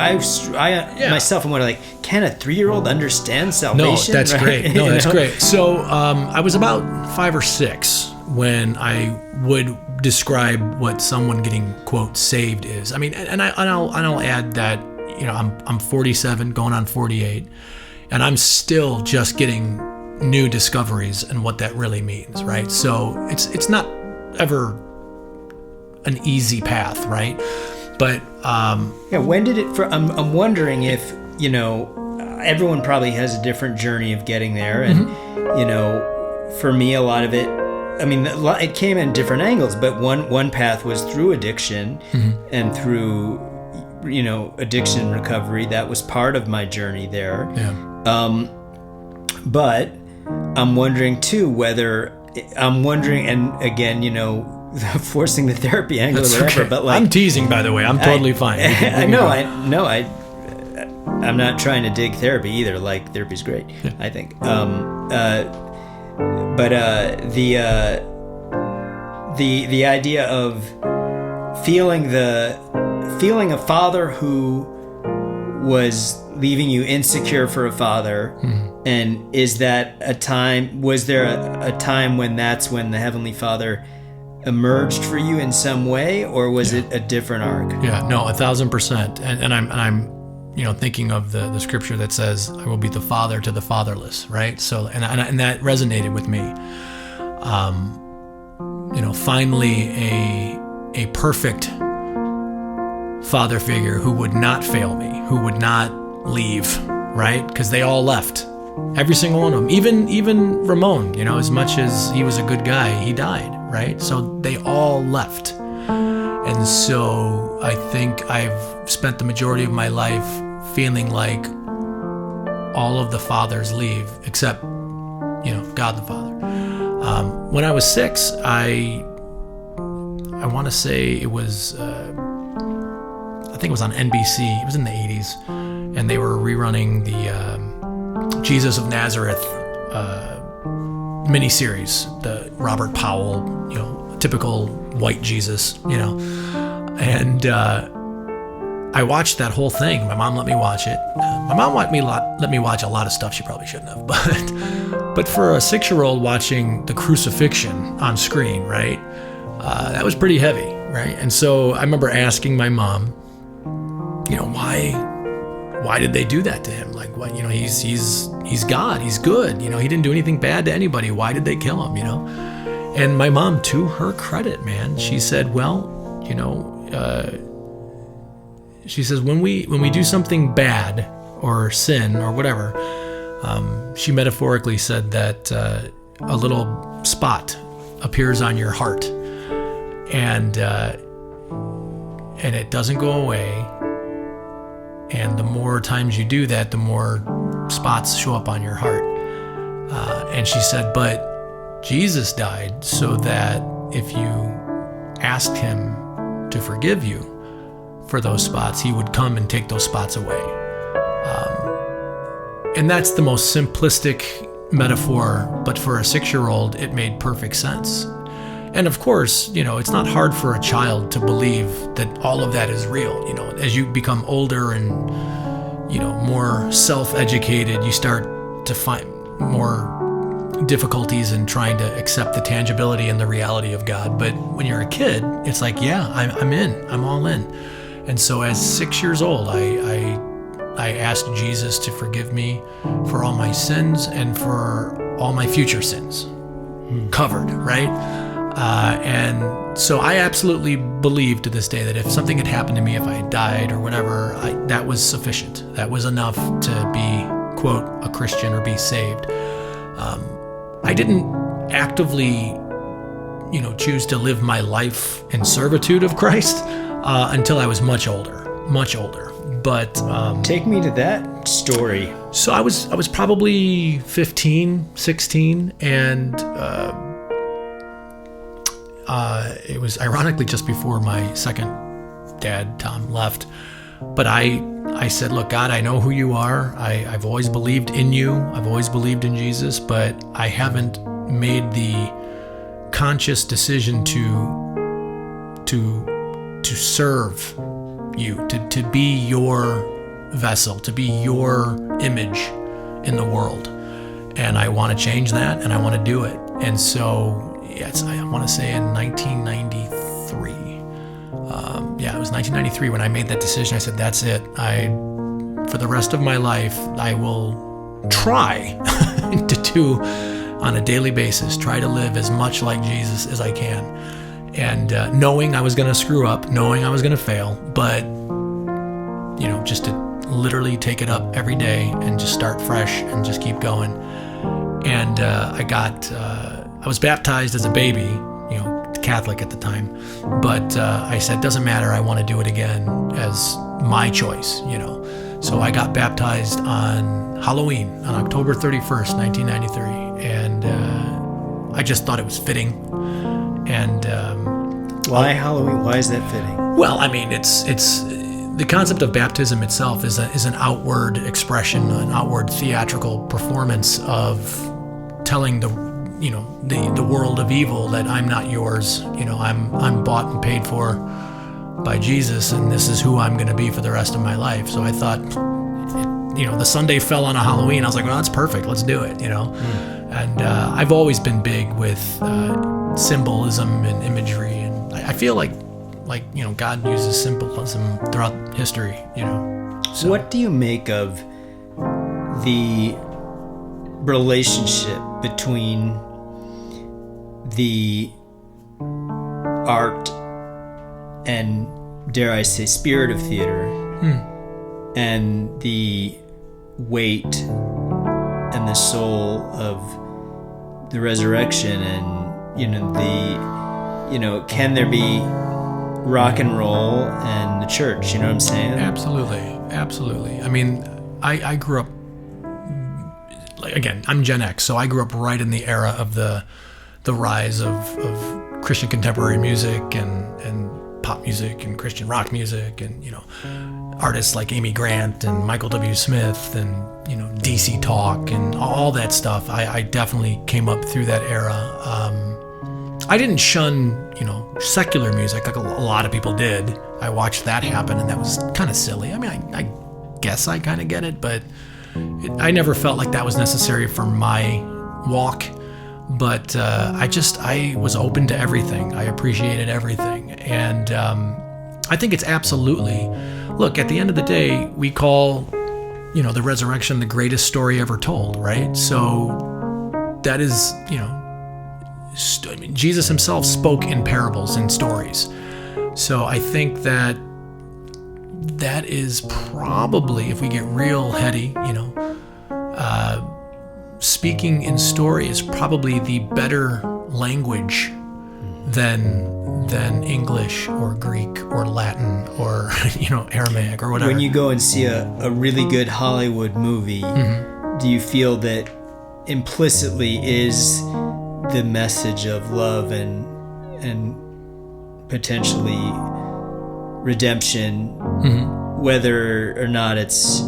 myself, I'm wondering, like, can a 3-year-old understand salvation? No, that's great. No, that's great. So I was about 5 or 6 when I would describe what someone getting, quote, saved is. I mean, and I'll add that, I'm 47, going on 48, and I'm still just getting new discoveries and what that really means, right? So it's not ever an easy path, right? But when did it? I'm wondering if everyone probably has a different journey of getting there, and for me, a lot of it. I mean, it came in different angles, but one path was through addiction and through addiction recovery. That was part of my journey there. Yeah. But I'm wondering too and again, forcing the therapy angle or whatever. Okay. But like, I'm teasing, by the way. I'm totally fine. I'm not trying to dig therapy either. Like, therapy's great, I think. But the idea of feeling a father who was leaving you insecure for a father, and was there a time when that's when the Heavenly Father emerged for you in some way, or was it a different arc? Yeah, no, 1,000%. And I'm thinking of the scripture that says, I will be the father to the fatherless, right? So, and that resonated with me. Finally a perfect father figure who would not fail me, who would not leave, right? Because they all left. Every single one of them. Even Ramon, as much as he was a good guy, he died, right? So they all left. And so I think I've spent the majority of my life feeling like all of the fathers leave, except, God the Father. When I was 6, I want to say it was, I think it was on NBC. It was in the 80s, and they were rerunning the Jesus of Nazareth miniseries, the Robert Powell, typical white Jesus, and I watched that whole thing. My mom let me watch it. My mom let me watch a lot of stuff she probably shouldn't have, but for a 6-year-old watching the crucifixion on screen, right? That was pretty heavy, right? And so I remember asking my mom, why did they do that to him? Like, what, he's God, he's good, he didn't do anything bad to anybody. Why did they kill him, And my mom, to her credit, man, she said, well, she says, when we do something bad or sin or whatever, she metaphorically said that a little spot appears on your heart, and it doesn't go away. And the more times you do that, the more spots show up on your heart. And she said, but Jesus died so that if you asked him to forgive you for those spots, he would come and take those spots away. And that's the most simplistic metaphor, but for a 6-year-old, it made perfect sense. And of course, it's not hard for a child to believe that all of that is real. As you become older and, more self-educated, you start to find more difficulties in trying to accept the tangibility and the reality of God. But when you're a kid, it's like, yeah, I'm in, I'm all in. And so as 6 years old, I asked Jesus to forgive me for all my sins and for all my future sins. Covered, right? And so I absolutely believe to this day that if something had happened to me, if I had died or whatever, that was sufficient. That was enough to be, quote, a Christian or be saved. I didn't actively, choose to live my life in servitude of Christ until I was much older. But take me to that story. So I was probably 15, 16, and it was ironically just before my second dad, Tom, left. But I said, look, God, I know who you are. I've always believed in you. I've always believed in Jesus, but I haven't made the conscious decision to serve you, to be your vessel, to be your image in the world. And I want to change that, and I want to do it. And so, yes, I want to say in 1993, it was 1993 when I made that decision. I said, that's it. For the rest of my life, I will try to do on a daily basis, try to live as much like Jesus as I can. And knowing I was going to screw up, knowing I was going to fail, but, just to literally take it up every day and just start fresh and just keep going. And I was baptized as a baby, Catholic at the time, but I said, doesn't matter, I want to do it again as my choice, So I got baptized on Halloween, on October 31st, 1993, and I just thought it was fitting. And why Halloween? Why is that fitting? Well, I mean, it's the concept of baptism itself is an outward expression, an outward theatrical performance of telling the world of evil that I'm not yours. I'm bought and paid for by Jesus, and this is who I'm going to be for the rest of my life. So I thought, the Sunday fell on a Halloween. I was like, well, that's perfect. Let's do it. And I've always been big with symbolism and imagery, and I feel like God uses symbolism throughout history. So. What do you make of the relationship between the art and, dare I say, spirit of theater and the weight and the soul of the resurrection, and can there be rock and roll and the church? You know what I'm saying? Absolutely. I mean, I grew up, again, I'm Gen X, so I grew up right in the era of the rise of Christian contemporary music and pop music and Christian rock music, and artists like Amy Grant and Michael W. Smith and DC Talk and all that stuff. I definitely came up through that era. I didn't shun secular music like a lot of people did. I watched that happen, and that was kind of silly. I mean, I guess I kind of get it, but I never felt like that was necessary for my walk. But I was open to everything. I appreciated everything. And I think it's absolutely, look, at the end of the day, we call, the resurrection the greatest story ever told, right? So that is, Jesus himself spoke in parables and stories. So I think that is probably, if we get real heady, speaking in story is probably the better language than English or Greek or Latin or Aramaic or whatever. When you go and see a really good Hollywood movie, do you feel that implicitly is the message of love and potentially redemption, whether or not it's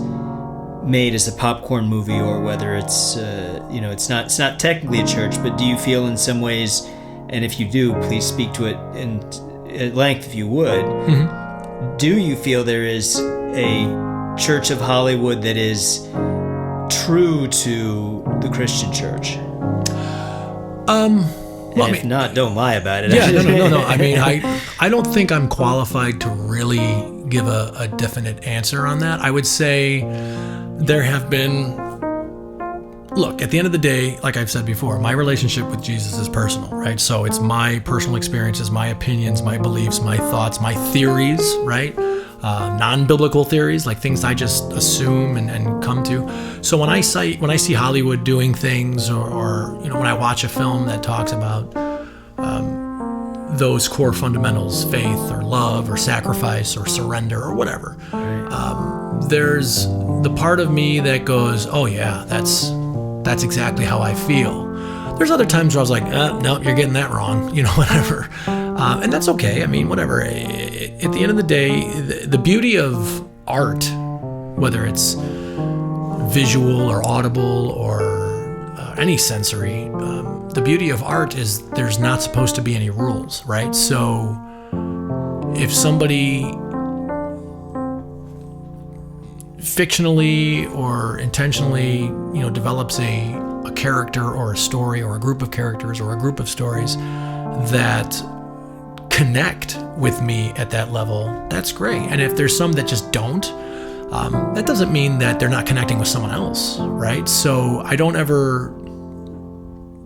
made as a popcorn movie, or whether it's it's not technically a church, but do you feel in some ways, and if you do, please speak to it at length if you would, do you feel there is a church of Hollywood that is true to the Christian church? Well, if not, don't lie about it. Yeah, no. I mean, I don't think I'm qualified to really give a definite answer on that. I would say there have been, look, at the end of the day, like I've said before, my relationship with Jesus is personal, right? So it's my personal experiences, my opinions, my beliefs, my thoughts, my theories, right? Non-biblical theories, like things I just assume and come to. So when I see Hollywood doing things, or when I watch a film that talks about those core fundamentals, faith or love or sacrifice or surrender or whatever, there's the part of me that goes, oh yeah, that's exactly how I feel. There's other times where I was like, no, you're getting that wrong, whatever. And that's okay. I mean, whatever. At the end of the day, the beauty of art, whether it's visual or audible or any sensory, the beauty of art is there's not supposed to be any rules, right? So if somebody fictionally or intentionally, develops a character or a story or a group of characters or a group of stories that connect with me at that level, that's great. And if there's some that just don't, that doesn't mean that they're not connecting with someone else, right? So I don't ever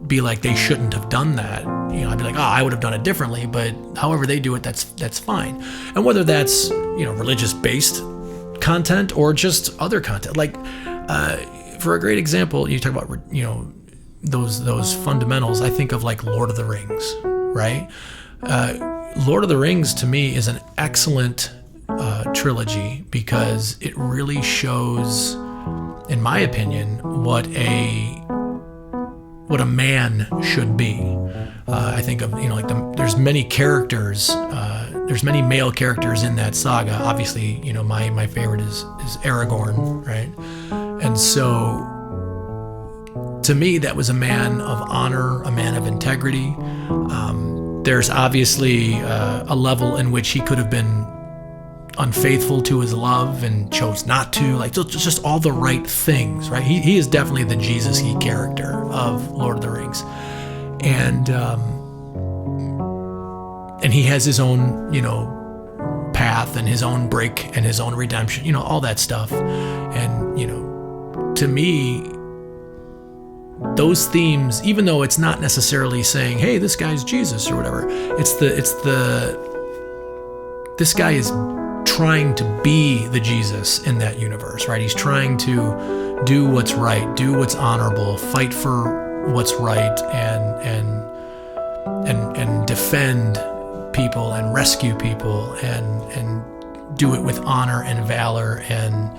be like they shouldn't have done that. I'd be like, I would have done it differently, but however they do it, that's fine. And whether that's religious based content or just other content, like for a great example, you talk about those fundamentals. I think of like Lord of the Rings, right? Lord of the Rings to me is an excellent trilogy because it really shows, in my opinion, what a man should be. I think of there's many characters. There's many male characters in that saga. Obviously, my favorite is Aragorn, right? And so, to me, that was a man of honor, a man of integrity. There's obviously a level in which he could have been unfaithful to his love and chose not to, like just all the right things, right? He is definitely the Jesus-y character of Lord of the Rings. And he has his own, path and his own break and his own redemption, all that stuff. And, to me, those themes, even though it's not necessarily saying, hey, this guy's Jesus or whatever, this guy is trying to be the Jesus in that universe, right? He's trying to do what's right, do what's honorable, fight for what's right, and defend people and rescue people and do it with honor and valor. And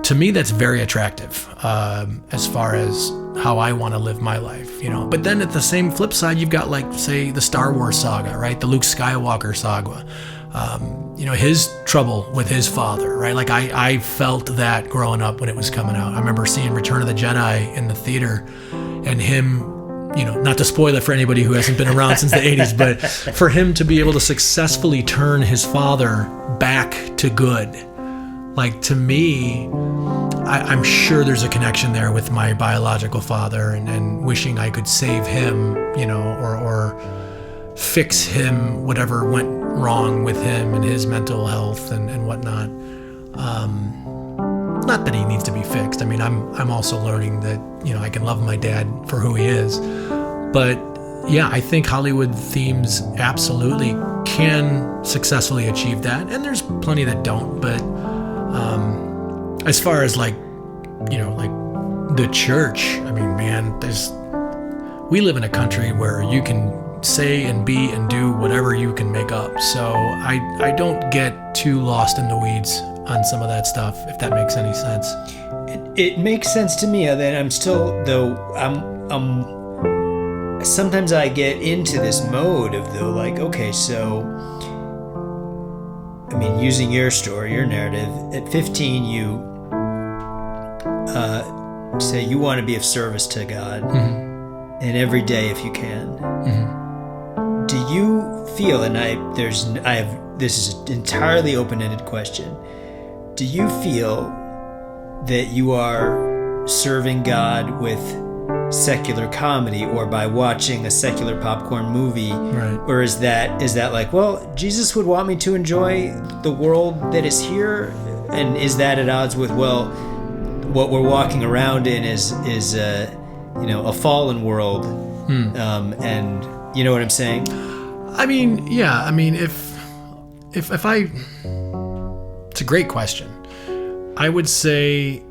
to me, that's very attractive as far as how I want to live my life, But then at the same flip side, you've got like, say, the Star Wars saga, right? The Luke Skywalker saga. His trouble with his father, right? Like I felt that growing up when it was coming out. I remember seeing Return of the Jedi in the theater and him, not to spoil it for anybody who hasn't been around since the 80s, but for him to be able to successfully turn his father back to good. Like, to me, I'm sure there's a connection there with my biological father and wishing I could save him, or fix him, whatever went wrong with him and his mental health and whatnot. Not that he needs to be fixed. I mean, I'm also learning that, I can love my dad for who he is. But yeah, I think Hollywood themes absolutely can successfully achieve that. And there's plenty that don't. But as far as like the church, I mean, man, we live in a country where you can say and be and do whatever you can make up. So I don't get too lost in the weeds on some of that stuff, if that makes any sense. It makes sense to me. Then I'm still, though, sometimes I get into this mode of okay, so, I mean, using your story, your narrative, at 15 you say you want to be of service to God, and every day if you can. Do you feel, and this is an entirely open-ended question, do you feel that you are serving God with secular comedy or by watching a secular popcorn movie? Right. Or is that like, well, Jesus would want me to enjoy the world that is here, and is that at odds with, well, what we're walking around in is a fallen world, and you know what I'm saying? I mean, yeah. I mean, if I, it's a great question. I would say,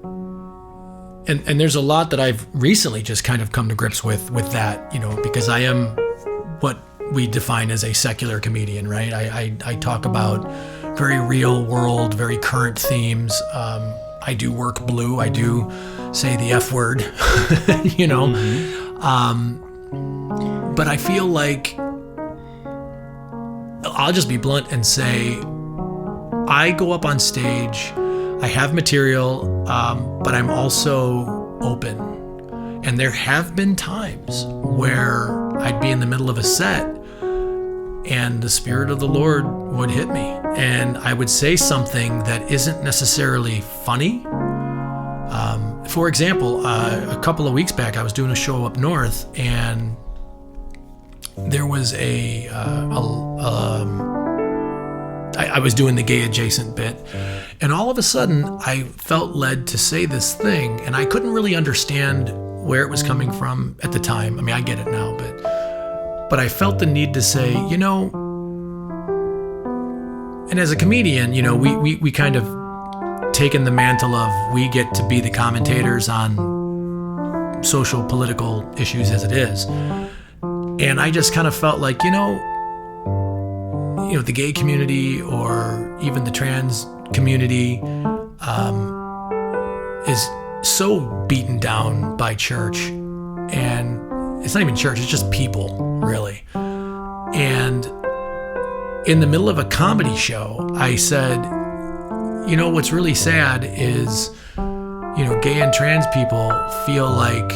and there's a lot that I've recently just kind of come to grips with that, because I am what we define as a secular comedian, right? I talk about very real world, very current themes. I do work blue. I do say the F word, but I feel like, I'll just be blunt and say, I go up on stage, I have material, but I'm also open. And there have been times where I'd be in the middle of a set and the Spirit of the Lord would hit me. And I would say something that isn't necessarily funny. For example, a couple of weeks back, I was doing a show up north, and there was I was doing the gay adjacent bit, and all of a sudden I felt led to say this thing, and I couldn't really understand where it was coming from at the time. I mean, I get it now, but I felt the need to say, and as a comedian, we kind of taken the mantle of, we get to be the commentators on social political issues as it is. And I just kind of felt like, the gay community or even the trans community is so beaten down by church. And it's not even church, it's just people, really. And in the middle of a comedy show, I said, what's really sad is, gay and trans people feel like,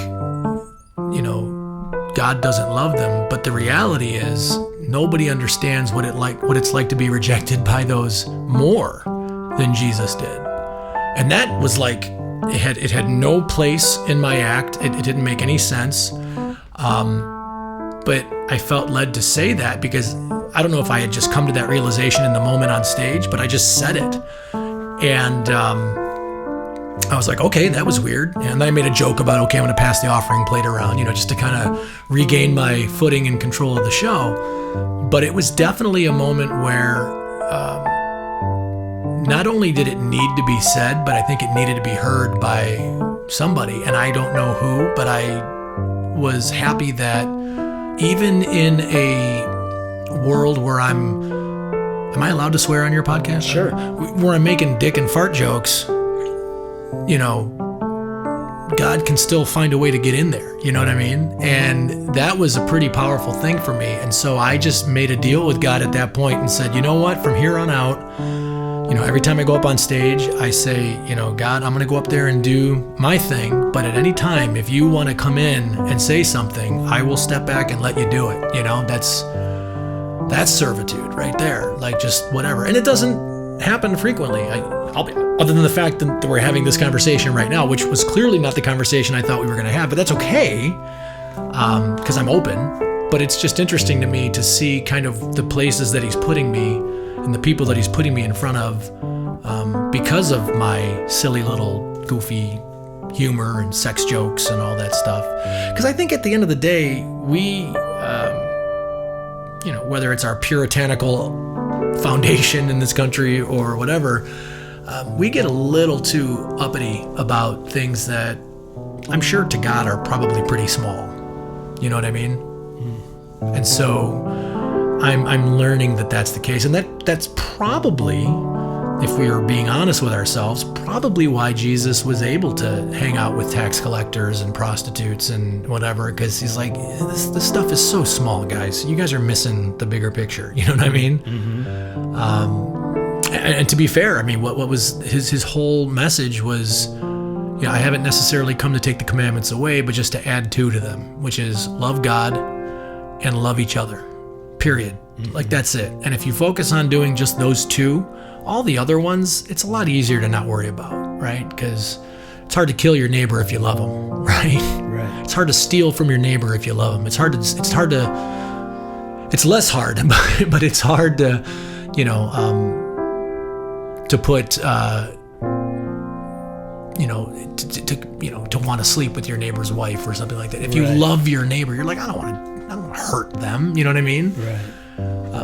God doesn't love them. But the reality is, nobody understands what it's like to be rejected by those more than Jesus did. And that was like, it had no place in my act. It didn't make any sense. But I felt led to say that because I don't know if I had just come to that realization in the moment on stage, but I just said it. And I was like, okay, that was weird. And then I made a joke about, okay, I'm going to pass the offering plate around, just to kind of regain my footing and control of the show. But it was definitely a moment where not only did it need to be said, but I think it needed to be heard by somebody. And I don't know who, but I was happy that even in a world where am I allowed to swear on your podcast? Sure. Where I'm making dick and fart jokes, God can still find a way to get in there. You know what I mean? And that was a pretty powerful thing for me. And so I just made a deal with God at that point and said, you know what, from here on out, every time I go up on stage, I say, God, I'm going to go up there and do my thing. But at any time, if you want to come in and say something, I will step back and let you do it. That's servitude right there. Like, just whatever. And it doesn't happen frequently. Other than the fact that we're having this conversation right now, which was clearly not the conversation I thought we were going to have, but that's okay, because I'm open. But it's just interesting to me to see kind of the places that he's putting me and the people that he's putting me in front of, because of my silly little goofy humor and sex jokes and all that stuff. Because I think at the end of the day, we, whether it's our puritanical foundation in this country or whatever, we get a little too uppity about things that I'm sure to God are probably pretty small. You know what I mean? And so I'm learning that that's the case. And that's probably, if we were being honest with ourselves, probably why Jesus was able to hang out with tax collectors and prostitutes and whatever, because he's like, this stuff is so small, guys. You guys are missing the bigger picture. You know what I mean? Mm-hmm. And to be fair, I mean, what was his whole message was, I haven't necessarily come to take the commandments away, but just to add two to them, which is love God and love each other, period. Mm-hmm. Like, that's it. And if you focus on doing just those two, all the other ones, it's a lot easier to not worry about, right? Because it's hard to kill your neighbor if you love him, right? Right. It's hard to steal from your neighbor if you love him. It's less hard, but it's hard to, to put, to want to sleep with your neighbor's wife or something like that. If you love your neighbor, you're like, I don't want to hurt them. You know what I mean? Right.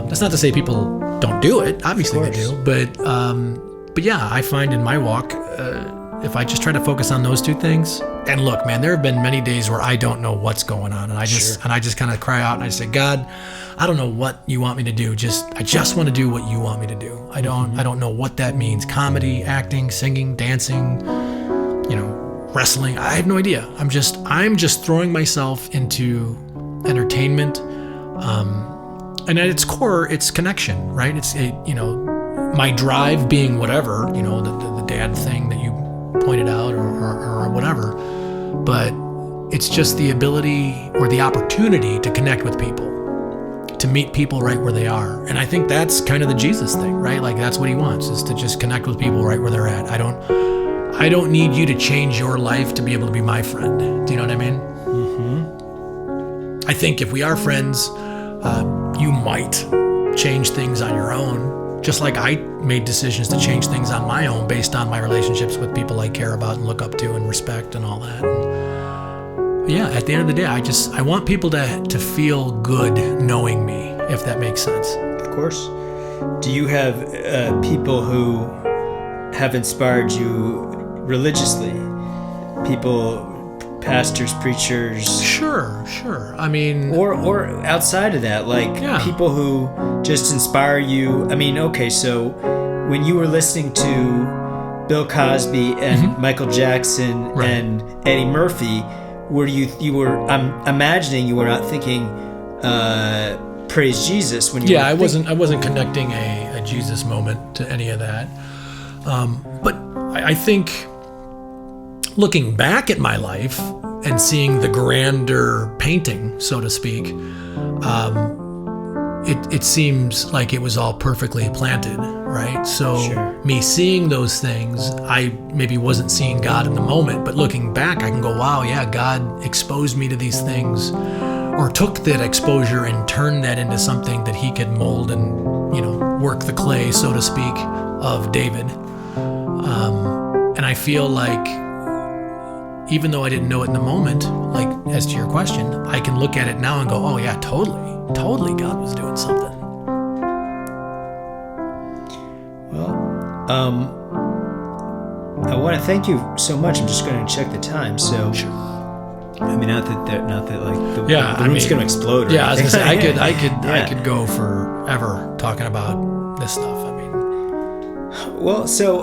That's not to say people don't do it. Obviously they do. But yeah, I find in my walk, if I just try to focus on those two things, and look, man, there have been many days where I don't know what's going on, and I just kind of cry out and I say, God, I don't know what you want me to do. I just want to do what you want me to do. I don't know what that means. Comedy, acting, singing, dancing, wrestling. I have no idea. I'm just throwing myself into entertainment. And at its core, it's connection, right? It's my drive being whatever, the dad thing that you pointed out or whatever. But it's just the ability or the opportunity to connect with people, to meet people right where they are. And I think that's kind of the Jesus thing, right? Like, that's what he wants, is to just connect with people right where they're at. I don't need you to change your life to be able to be my friend. Do you know what I mean? Mm-hmm. I think if we are friends, might change things on your own, just like I made decisions to change things on my own based on my relationships with people I care about and look up to and respect and all that. And yeah, at the end of the day, I want people to feel good knowing me, if that makes sense. Of course. Do you have people who have inspired you religiously? People, pastors, preachers? Sure. I mean... Or outside of that, like people who just inspire you. I mean, okay, so when you were listening to Bill Cosby and Michael Jackson and Eddie Murphy, I'm imagining you were not thinking praise Jesus when you were I wasn't connecting a Jesus moment to any of that. But I think looking back at my life and seeing the grander painting, so to speak, it seems like it was all perfectly planted, right? So me seeing those things, I maybe wasn't seeing God in the moment, but looking back, I can go, wow, yeah, God exposed me to these things, or took that exposure and turned that into something that he could mold and, work the clay, so to speak, of David. And I feel like, even though I didn't know it in the moment, like as to your question, I can look at it now and go, oh yeah, totally God was doing something. Well, I want to thank you so much. I'm just going to check the time. So, sure. I mean, not that like the room's going to explode. Yeah, I was going to say I could go forever talking about this stuff. I mean, well, so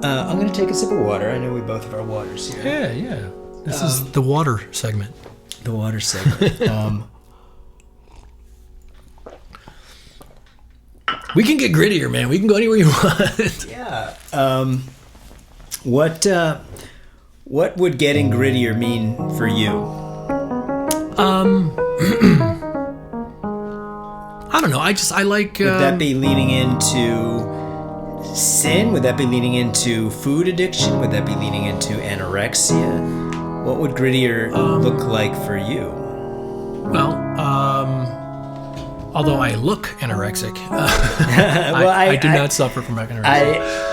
I'm going to take a sip of water. I know we both have our waters here. Yeah. This is the water segment. The water segment. We can get grittier, man. We can go anywhere you want. Yeah. What would getting grittier mean for you? I don't know. I like. Would that be leaning into sin? Would that be leaning into food addiction? Would that be leaning into anorexia? What would grittier look like for you? Well, although I look anorexic, I do not suffer from anorexia.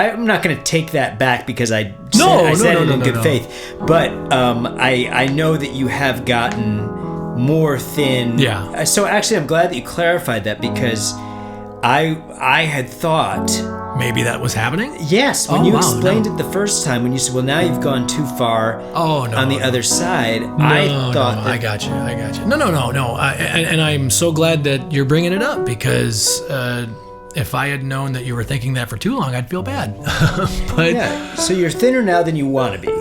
I'm not going to take that back because I said it in good faith. But I know that you have gotten more thin. Yeah. So actually, I'm glad that you clarified that, because I had thought maybe that was happening. Yes, when you explained it the first time, when you said, "Well, now you've gone too far." On the other side, I thought. I got you. No. And I'm so glad that you're bringing it up, because if I had known that you were thinking that for too long, I'd feel bad. But yeah. So you're thinner now than you want to be.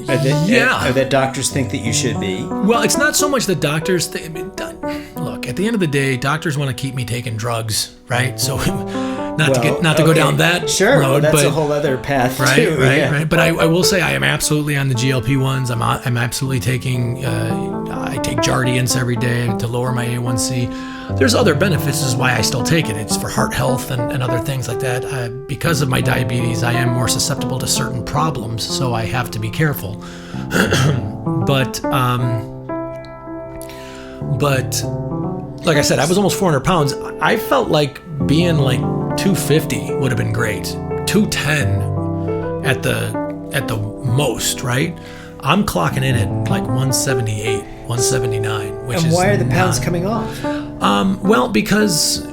Or that doctors think that you should be. Well, it's not so much that doctors think. Look, at the end of the day, doctors want to keep me taking drugs, right? So not to go down that road. Well, that's a whole other path too. Right. But I will say I am absolutely on the GLP-1s. I'm absolutely taking. I take Jardiance every day to lower my A1C. There's other benefits. This is why I still take it. It's for heart health and other things like that. Because of my diabetes, I am more susceptible to certain problems, so I have to be careful. But like I said, I was almost 400 pounds. I felt like being like 250 would have been great. 210 at the most, right? I'm clocking in at like 178, 179, which is. And why are the pounds coming off? Well, because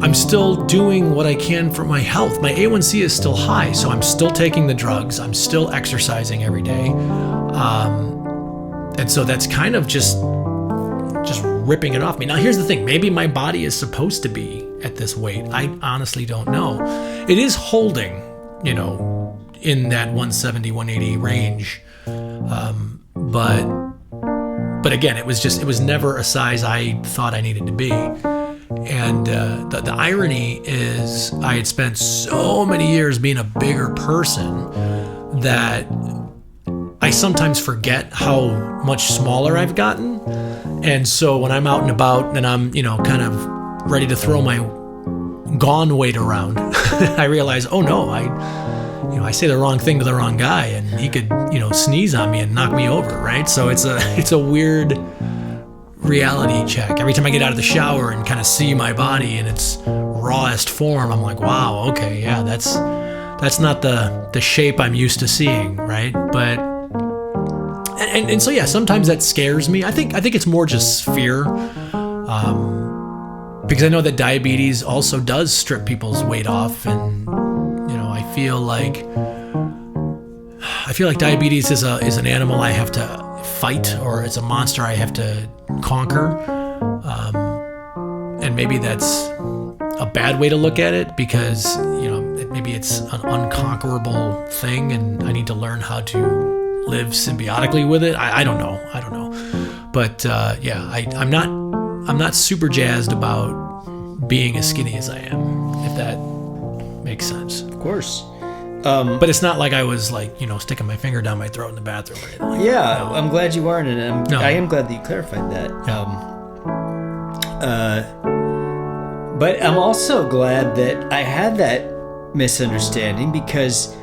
I'm still doing what I can for my health. My A1C is still high, so I'm still taking the drugs. I'm still exercising every day. And so that's kind of just ripping it off me. Now, here's the thing. Maybe my body is supposed to be at this weight. I honestly don't know. It is holding, in that 170, 180 range. But again, it was never a size I thought I needed to be. And the irony is I had spent so many years being a bigger person that I sometimes forget how much smaller I've gotten. And so when I'm out and about and I'm, kind of ready to throw my gone weight around, I realize, oh no, I say the wrong thing to the wrong guy and he could, sneeze on me and knock me over, right? So it's a weird reality check. Every time I get out of the shower and kind of see my body in its rawest form, I'm like, wow, okay, yeah, that's not the shape I'm used to seeing, right? But and so yeah, sometimes that scares me. I think it's more just fear, because I know that diabetes also does strip people's weight off, and I feel like diabetes is an animal I have to fight, or it's a monster I have to conquer, and maybe that's a bad way to look at it, because maybe it's an unconquerable thing, and I need to learn how to live symbiotically with it. I don't know, but I'm not super jazzed about being as skinny as I am, if that makes sense. Of course. But it's not like I was like, sticking my finger down my throat in the bathroom or anything like that. Yeah, I'm glad you aren't, and I am glad that you clarified that. Yeah. But I'm also glad that I had that misunderstanding, because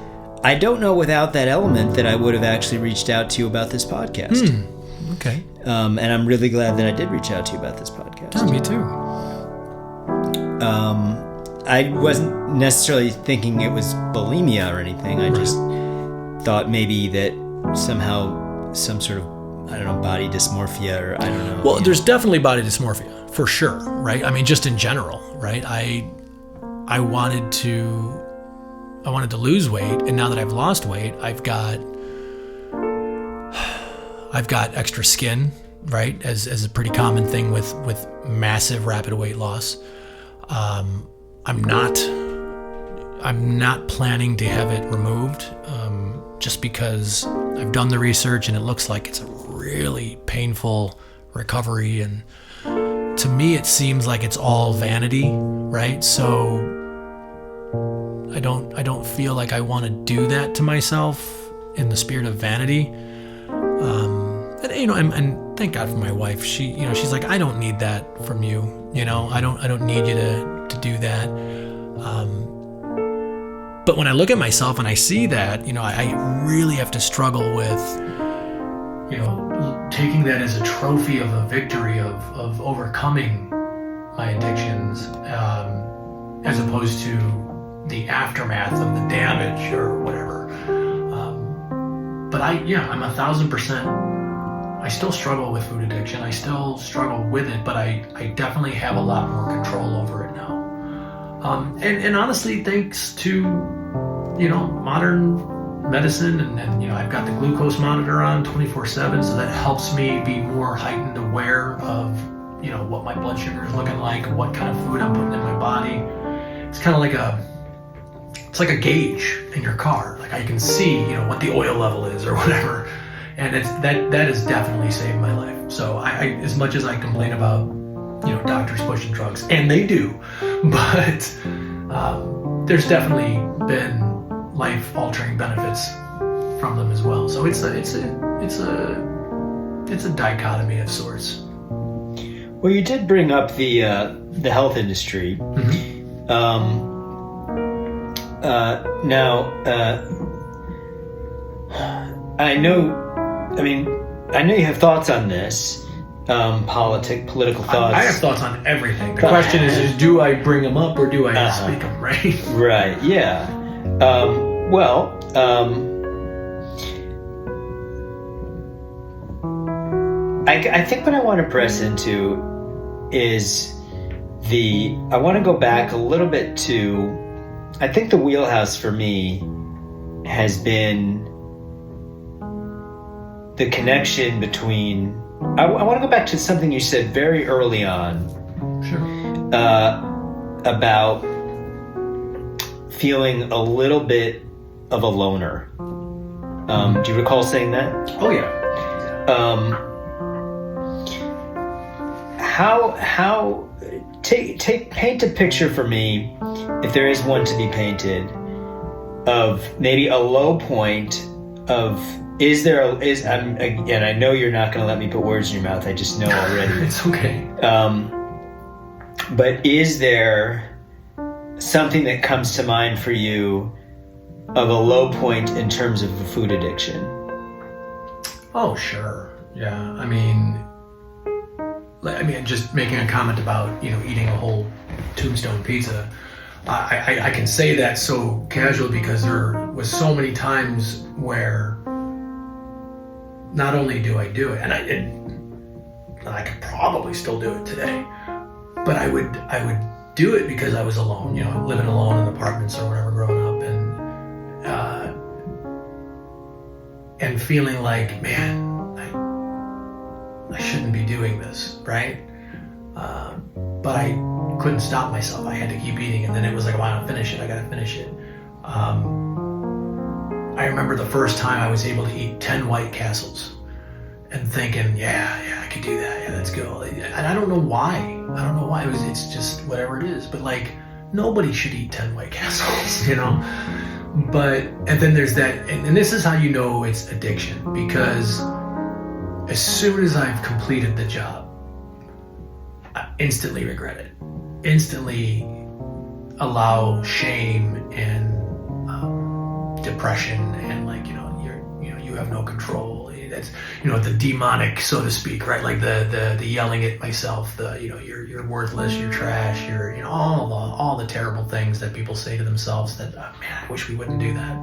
I don't know without that element that I would have actually reached out to you about this podcast. Okay. And I'm really glad that I did reach out to you about this podcast. Yeah, me too. I wasn't necessarily thinking it was bulimia or anything. I just thought maybe that somehow some sort of, body dysmorphia, or I don't know. Well, there's definitely body dysmorphia, for sure, right? I mean, just in general, right? I wanted to lose weight, and now that I've lost weight, I've got extra skin, right? As a pretty common thing with massive rapid weight loss. I'm not planning to have it removed, just because I've done the research and it looks like it's a really painful recovery, and to me it seems like it's all vanity, right? So I don't feel like I want to do that to myself in the spirit of vanity. And thank God for my wife. She's like, I don't need that from you. I don't need you to do that. But when I look at myself and I see that, I really have to struggle with, taking that as a trophy of a victory of overcoming my addictions, as opposed to the aftermath of the damage or whatever. But I'm 1,000%. I still struggle with food addiction. I still struggle with it, but I definitely have a lot more control over it now. And honestly, thanks to, modern medicine, and I've got the glucose monitor on 24/7, so that helps me be more heightened aware of, what my blood sugar is looking like, what kind of food I'm putting in my body. It's kind of like it's like a gauge in your car. Like I can see, what the oil level is or whatever. And that has definitely saved my life. So I as much as I complain about, doctors pushing drugs, and they do, but there's definitely been life-altering benefits from them as well. So it's a dichotomy of sorts. Well, you did bring up the health industry. Mm-hmm. I know you have thoughts on this, political thoughts. I have thoughts on everything. The question is do I bring them up or do I speak them, right? Right, yeah. I think what I want to press into is I want to go back a little bit to, I think the wheelhouse for me has been the connection between, I want to go back to something you said very early on. Sure. About feeling a little bit of a loner. Do you recall saying that? Oh yeah. Paint a picture for me, if there is one to be painted, of maybe a low point of, and I know you're not going to let me put words in your mouth, I just know already. It's okay. But is there something that comes to mind for you of a low point in terms of the food addiction? Oh, sure. Yeah. I mean, I mean, just making a comment about, eating a whole Tombstone pizza. I can say that so casually because there was so many times where not only do I do it, and I could probably still do it today, but I would do it because I was alone, living alone in apartments or whatever growing up, and feeling like, man, I shouldn't be doing this, right? But I couldn't stop myself. I had to keep eating, and then it was like, why not finish it? I gotta finish it. I remember the first time I was able to eat 10 White Castles and thinking, yeah, I could do that. Yeah, let's go. And I don't know why. It's just whatever it is. But like, nobody should eat 10 White Castles, But, and then there's that, and this is how you know it's addiction, because as soon as I've completed the job, I instantly regret it. Instantly allow shame and depression and like, you have no control. That's, the demonic, so to speak, right? Like the yelling at myself, you're worthless, you're trash, you're, all the terrible things that people say to themselves that, man, I wish we wouldn't do that.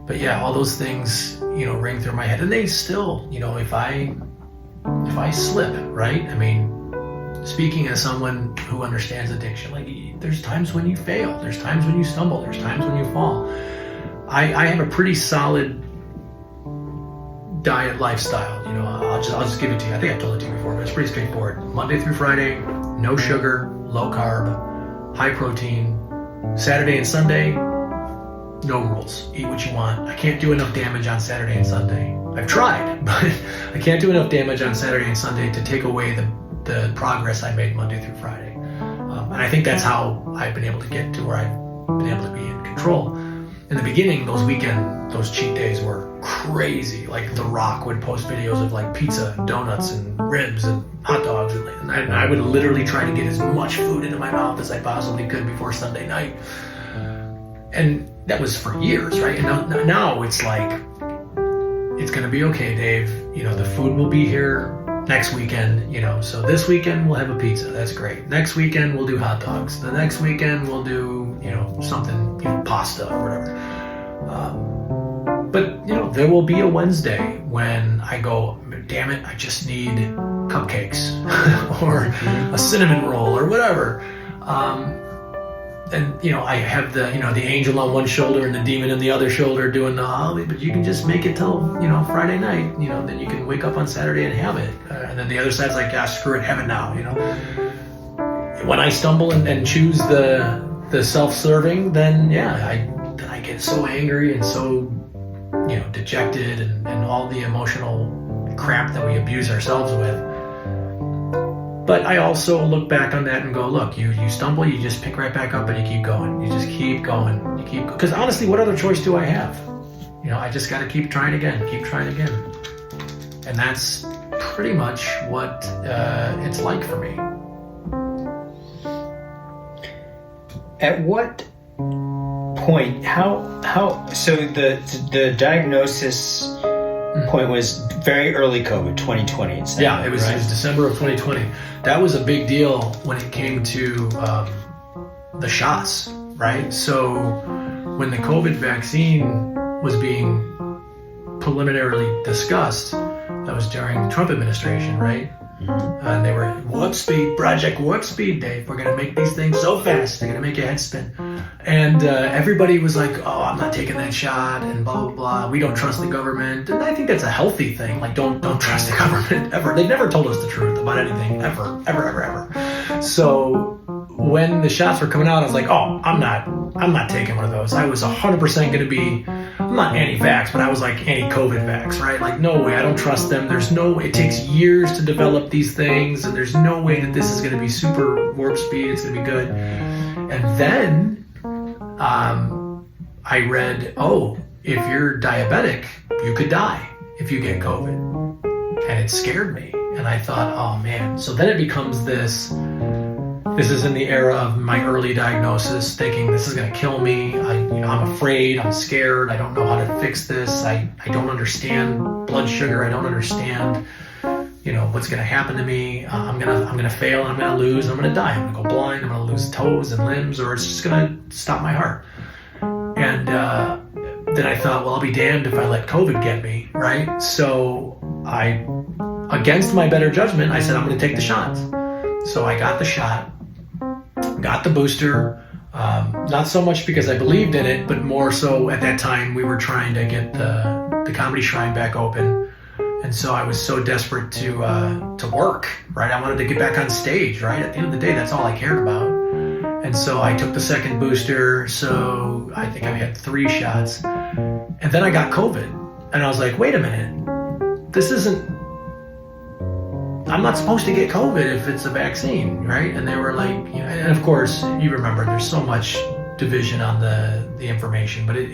But yeah, all those things, ring through my head, and they still, if I slip, right? I mean, speaking as someone who understands addiction, like there's times when you fail, there's times when you stumble, there's times when you fall. I have a pretty solid diet lifestyle. I'll just give it to you. I think I've told it to you before, but it's pretty straightforward. Monday through Friday, no sugar, low carb, high protein. Saturday and Sunday, no rules. Eat what you want. I can't do enough damage on Saturday and Sunday. I've tried, but I can't do enough damage on Saturday and Sunday to take away the progress I made Monday through Friday. And I think that's how I've been able to get to where I've been able to be in control. In the beginning, those cheat days were crazy. Like The Rock would post videos of like pizza, donuts, and ribs, and hot dogs, and I would literally try to get as much food into my mouth as I possibly could before Sunday night. And that was for years, right? And now it's like, it's gonna be okay, Dave. The food will be here next weekend, so this weekend we'll have a pizza. That's great. Next weekend we'll do hot dogs. The next weekend we'll do, something, pasta or whatever. But, there will be a Wednesday when I go, damn it, I just need cupcakes or a cinnamon roll or whatever. And, I have the angel on one shoulder and the demon in the other shoulder doing but you can just make it till, Friday night, then you can wake up on Saturday and have it. And then the other side's like, screw it, have it now, When I stumble and choose the self-serving, then I get so angry and so, dejected and all the emotional crap that we abuse ourselves with. But I also look back on that and go, look, you stumble, you just pick right back up and you keep going. You just keep going. Because honestly, what other choice do I have? I just got to keep trying again. And that's pretty much what it's like for me. At what point, so the diagnosis point was very early COVID, 2020. It was December of 2020. That was a big deal when it came to the shots, right? So when the COVID vaccine was being preliminarily discussed, that was during the Trump administration, right? And they were Project Warp Speed, Dave. We're going to make these things so fast. They're going to make your head spin. And everybody was like, I'm not taking that shot and blah, blah, blah. We don't trust the government. And I think that's a healthy thing. Like, don't trust the government ever. They've never told us the truth about anything, ever. So when the shots were coming out, I was like, I'm not taking one of those. I was 100% going to be, I'm not anti-vax, but I was like anti-COVID vax, right? Like, no way, I don't trust them. There's no way, it takes years to develop these things, and there's no way that this is going to be super warp speed, it's going to be good. And then I read, if you're diabetic, you could die if you get COVID. And it scared me. And I thought, oh man. So then it becomes this is in the era of my early diagnosis, thinking this is going to kill me. I'm afraid, I'm scared, I don't know how to fix this. I don't understand blood sugar, I don't understand, what's going to happen to me. I'm gonna fail, and I'm gonna lose, and I'm gonna die. I'm gonna go blind. I'm gonna lose toes and limbs, or it's just gonna stop my heart. And then I thought, well, I'll be damned if I let COVID get me, right? So I, against my better judgment, I said I'm gonna take the shots. So I got the shot, got the booster. Not so much because I believed in it, but more so at that time we were trying to get the Comedy Shrine back open. And so I was so desperate to work, right? I wanted to get back on stage, right? At the end of the day, that's all I cared about. And so I took the second booster, so I think I had 3 shots. And then I got COVID. And I was like, wait a minute, this isn't, I'm not supposed to get COVID if it's a vaccine, right? And they were like, and of course, you remember, there's so much division on the information, but it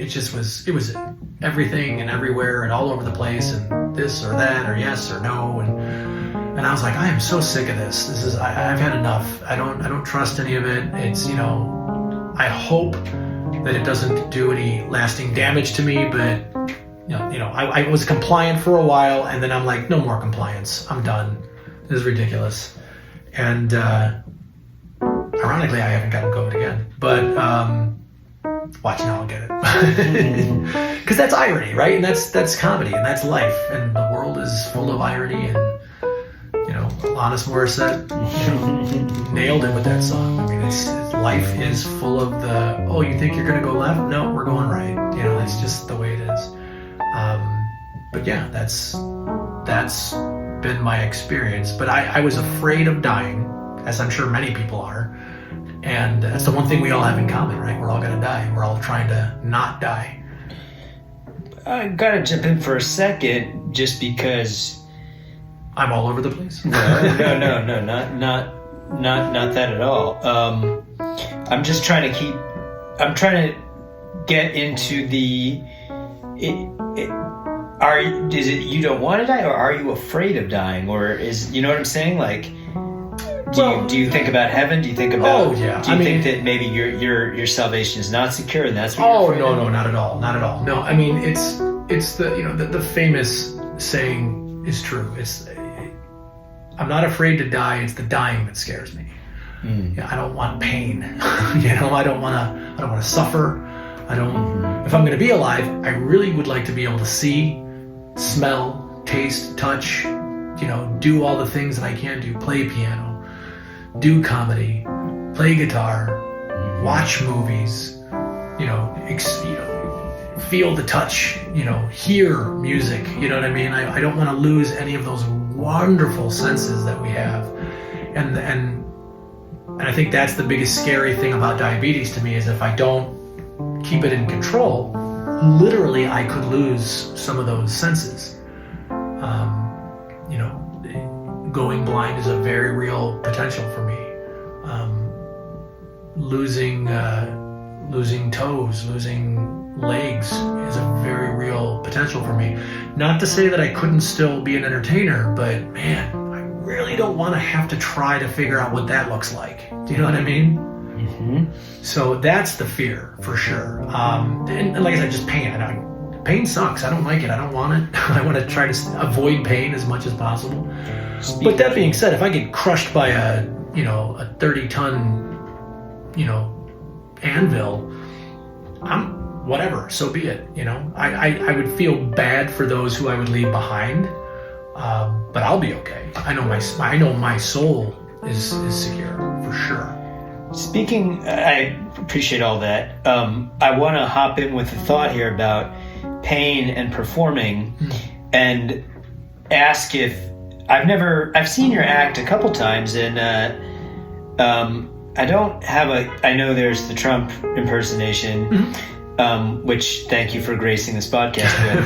was everything and everywhere and all over the place, and this or that or yes or no, and I was like, I am so sick of this. I've had enough. I don't trust any of it. It's I hope that it doesn't do any lasting damage to me, but I was compliant for a while, and then I'm like, no more compliance. I'm done. This is ridiculous. And ironically, I haven't gotten COVID again, but watch now, I'll get it. Because that's irony, right? And that's comedy, and that's life, and the world is full of irony. And Alanis Morissette nailed it with that song. I mean, it's life is full of you think you're gonna go left? No, we're going right. That's just the way it is. But yeah, that's been my experience. But I was afraid of dying, as I'm sure many people are. And that's the one thing we all have in common, right? We're all going to die. We're all trying to not die. I got to jump in for a second, just because I'm all over the place. No, not that at all. I'm just trying to get into is it you don't want to die, or are you afraid of dying, or is, you know what I'm saying? Like, do you think about heaven? Do you think about? Oh yeah. Do you think that maybe your salvation is not secure, and that's what? No, not at all. No, I mean it's the the famous saying is true. I'm not afraid to die. It's the dying that scares me. I don't want pain. I don't want to suffer. If I'm going to be alive, I really would like to be able to see, smell, taste, touch, do all the things that I can do. Play piano, do comedy, play guitar, watch movies, feel the touch, hear music. You know what I mean? I don't want to lose any of those wonderful senses that we have. And I think that's the biggest scary thing about diabetes to me, is if I don't keep it in control, literally I could lose some of those senses. Going blind is a very real potential for me. Losing toes, losing legs is a very real potential for me. Not to say that I couldn't still be an entertainer, but man, I really don't want to have to try to figure out what that looks like. Do you know what I mean? Mm-hmm. So that's the fear, for sure. And like I said, just pain. Pain sucks. I don't like it. I don't want it. I want to try to avoid pain as much as possible. But that being said, if I get crushed by a 30-ton, anvil, I'm whatever. So be it. I would feel bad for those who I would leave behind, but I'll be okay. I know my soul is secure, for sure. Speaking, I appreciate all that. I want to hop in with a thought here about pain and performing, and ask if I've seen your act a couple times, and I know there's the Trump impersonation, which thank you for gracing this podcast with.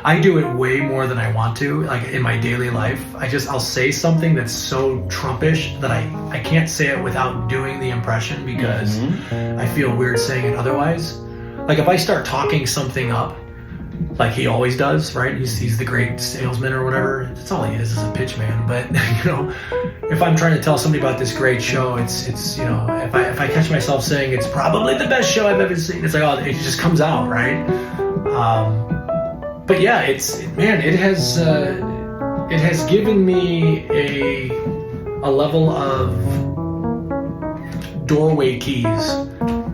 I do it way more than I want to, like in my daily life. I'll say something that's so Trumpish that I can't say it without doing the impression, because I feel weird saying it otherwise. Like if I start talking something up, like he always does, right? He's the great salesman or whatever. That's all he is a pitch man. But if I'm trying to tell somebody about this great show, it's if I catch myself saying it's probably the best show I've ever seen, it's like, it just comes out, right? But yeah, it it has given me a level of doorway keys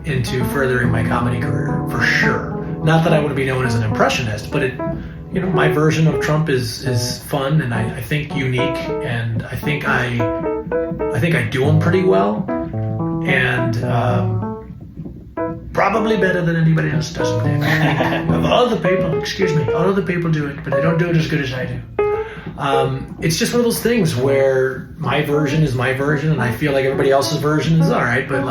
into furthering my comedy career, for sure. Not that I want to be known as an impressionist, but my version of Trump is fun and I think unique, and I think I do them pretty well, and probably better than anybody else does them. Other people do it, but they don't do it as good as I do. It's just one of those things where my version is my version, and I feel like everybody else's version is all right, but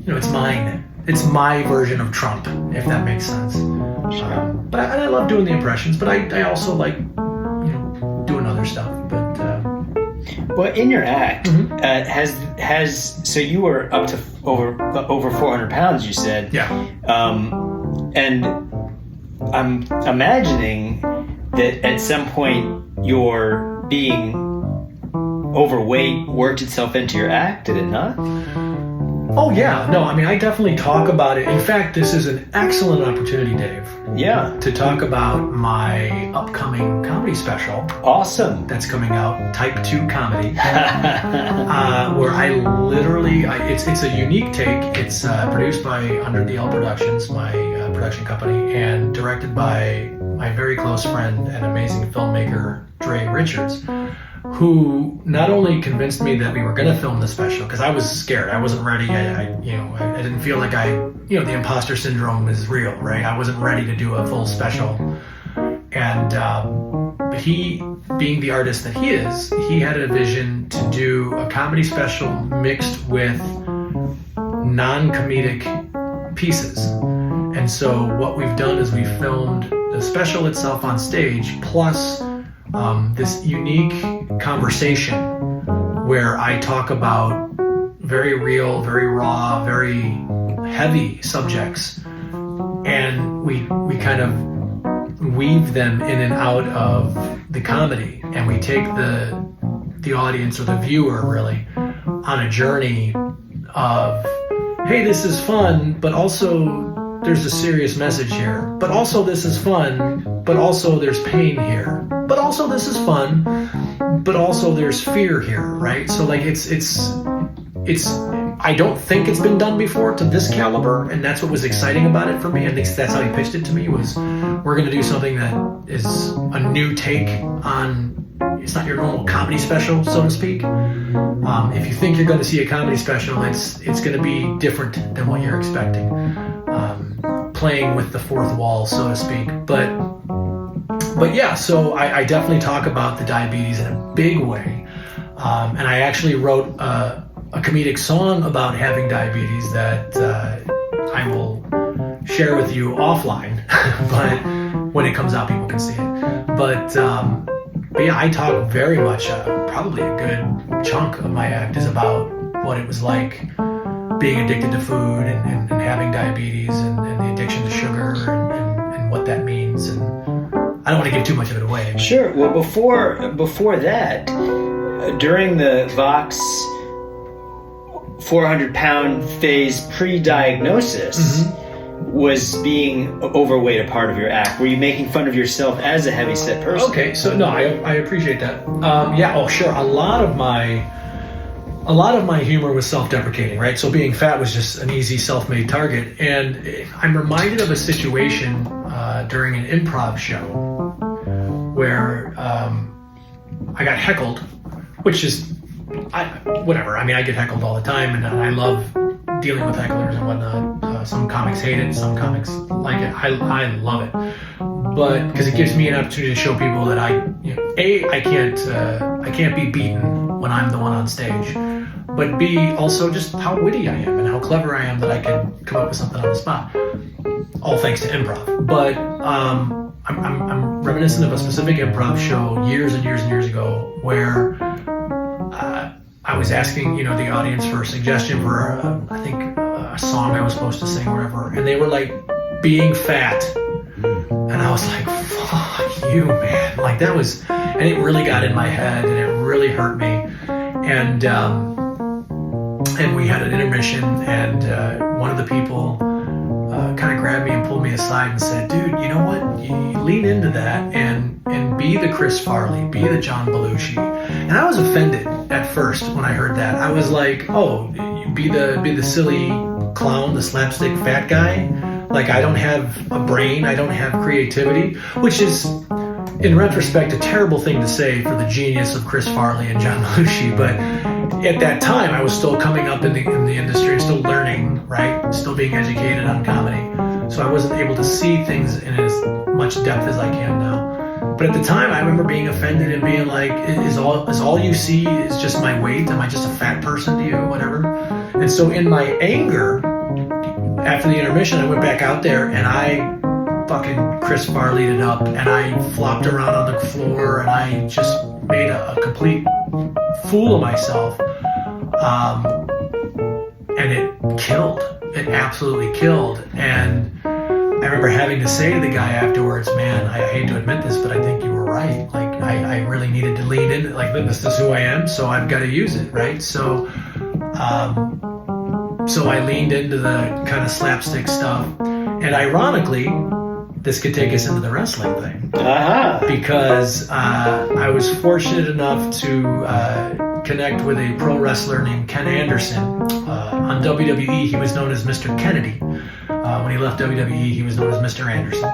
it's mine. It's my version of Trump, if that makes sense. Sure. But I love doing the impressions, but I also like doing other stuff. But well, in your act, mm-hmm. So you were up to over 400 pounds, you said. Yeah. And I'm imagining that at some point your being overweight worked itself into your act, did it not? Oh yeah, no, I definitely talk about it. In fact, this is an excellent opportunity, Dave. Yeah. To talk about my upcoming comedy special. Awesome. That's coming out, Type 2 Comedy, where I literally, it's a unique take. It's produced by Under the L Productions, my production company, and directed by my very close friend and amazing filmmaker, Dre Richards, who not only convinced me that we were going to film the special, because I was scared, I wasn't ready, I didn't feel like the imposter syndrome is real, right? I wasn't ready to do a full special, and but he, being the artist that he is, he had a vision to do a comedy special mixed with non-comedic pieces, and so what we've done is we filmed the special itself on stage, plus this unique conversation where I talk about very real, very raw, very heavy subjects, and we kind of weave them in and out of the comedy, and we take the audience, or the viewer really, on a journey of, hey, this is fun, but also there's a serious message here, but also this is fun, but also there's pain here, but also this is fun, but also there's fear here, right? So it's I don't think it's been done before to this caliber, and that's what was exciting about it for me. I think that's how he pitched it to me, was we're going to do something that is a new take on, it's not your normal comedy special, so to speak. If you think you're going to see a comedy special, it's going to be different than what you're expecting. Playing with the fourth wall, so to speak. But yeah, so I definitely talk about the diabetes in a big way. And I actually wrote a comedic song about having diabetes that I will share with you offline. But when it comes out, people can see it. But yeah, I talk very much, probably a good chunk of my act is about what it was like being addicted to food and having diabetes and the addiction to sugar and what that means. And I don't want to give too much of it away. Sure. Well, before that, during the Vox 400-pound phase pre-diagnosis, was being overweight a part of your act? Were you making fun of yourself as a heavyset person? Okay, so no, I appreciate that. Yeah, oh sure. A lot of my humor was self-deprecating, right? So being fat was just an easy self-made target. And I'm reminded of a situation during an improv show where I got heckled, which is, whatever. I mean, I get heckled all the time, and I love dealing with hecklers and whatnot. Some comics hate it, some comics like it. I love it, but because it gives me an opportunity to show people that I can't be beaten when I'm the one on stage, but B, also just how witty I am and how clever I am that I can come up with something on the spot, all thanks to improv. But I'm reminiscent of a specific improv show years and years and years ago where I was asking, the audience for a suggestion for, I think, a song I was supposed to sing or whatever, and they were like, being fat. And I was like, fuck you, man. Like that was, and it really got in my head and it really hurt me. And we had an intermission, and one of the people kind of grabbed me and pulled me aside and said, dude, you know what? You lean into that and and be the Chris Farley, be the John Belushi. And I was offended at first when I heard that. I was like, oh, be the silly clown, the slapstick fat guy. Like, I don't have a brain, I don't have creativity, which is, in retrospect, a terrible thing to say for the genius of Chris Farley and John Belushi. But at that time, I was still coming up in the industry, still learning, right? Still being educated on comedy. So I wasn't able to see things in as much depth as I can now. But at the time, I remember being offended and being like, is all you see is just my weight? Am I just a fat person to you? Whatever. And so in my anger, after the intermission, I went back out there and I fucking Chris Farley'd it up, and I flopped around on the floor, and I just made a complete fool of myself. And it killed. It absolutely killed. And I remember having to say to the guy afterwards, man, I hate to admit this, but I think you were right. Like, I really needed to lean into, like, this is who I am, so I've got to use it, right? So I leaned into the kind of slapstick stuff. And ironically, this could take us into the wrestling thing. Because I was fortunate enough to connect with a pro wrestler named Ken Anderson. On WWE, he was known as Mr. Kennedy. When he left WWE, he was known as Mr. Anderson.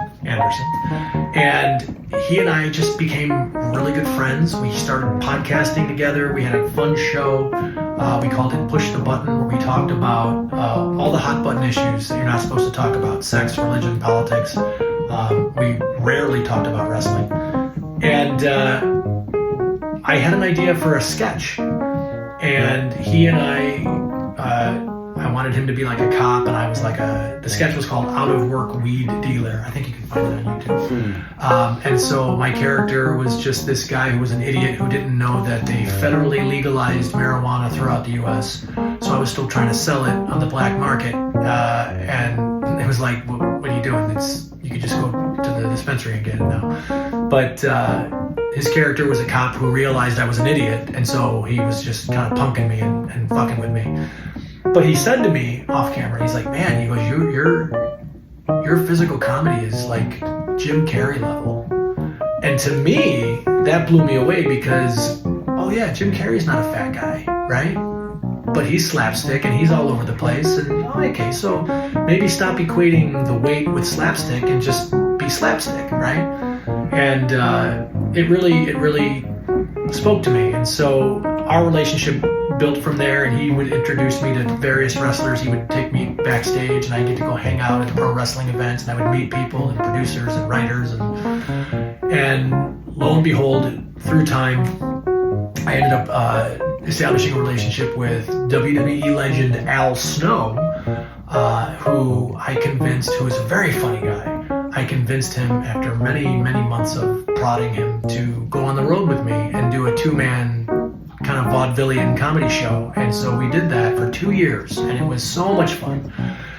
And he and I just became really good friends. We started podcasting together. We had a fun show. We called it Push the Button, where we talked about all the hot button issues that you're not supposed to talk about: sex, religion, politics. We rarely talked about wrestling. And I had an idea for a sketch. And he and I wanted him to be like a cop, and I was like the sketch was called Out of Work Weed Dealer. I think you can find it on YouTube. And so my character was just this guy who was an idiot who didn't know that they federally legalized marijuana throughout the US. So I was still trying to sell it on the black market. And it was like, what are you doing? You could just go to the dispensary and get it now. But his character was a cop who realized I was an idiot, and so he was just kind of punking me and fucking with me. But he said to me off camera, he's like, man, he goes, your physical comedy is like Jim Carrey level. And to me, that blew me away because, oh yeah, Jim Carrey's not a fat guy, right? But he's slapstick and he's all over the place. And okay, so maybe stop equating the weight with slapstick and just be slapstick, right? And it really spoke to me. And so our relationship built from there, and he would introduce me to various wrestlers. He would take me backstage, and I get to go hang out at the pro wrestling events, and I would meet people and producers and writers, and lo and behold, through time, I ended up establishing a relationship with WWE legend Al Snow, who I convinced, who is a very funny guy. I convinced him after many months of prodding him to go on the road with me and do a two-man kind of vaudevillian comedy show. And so we did that for 2 years, and it was so much fun.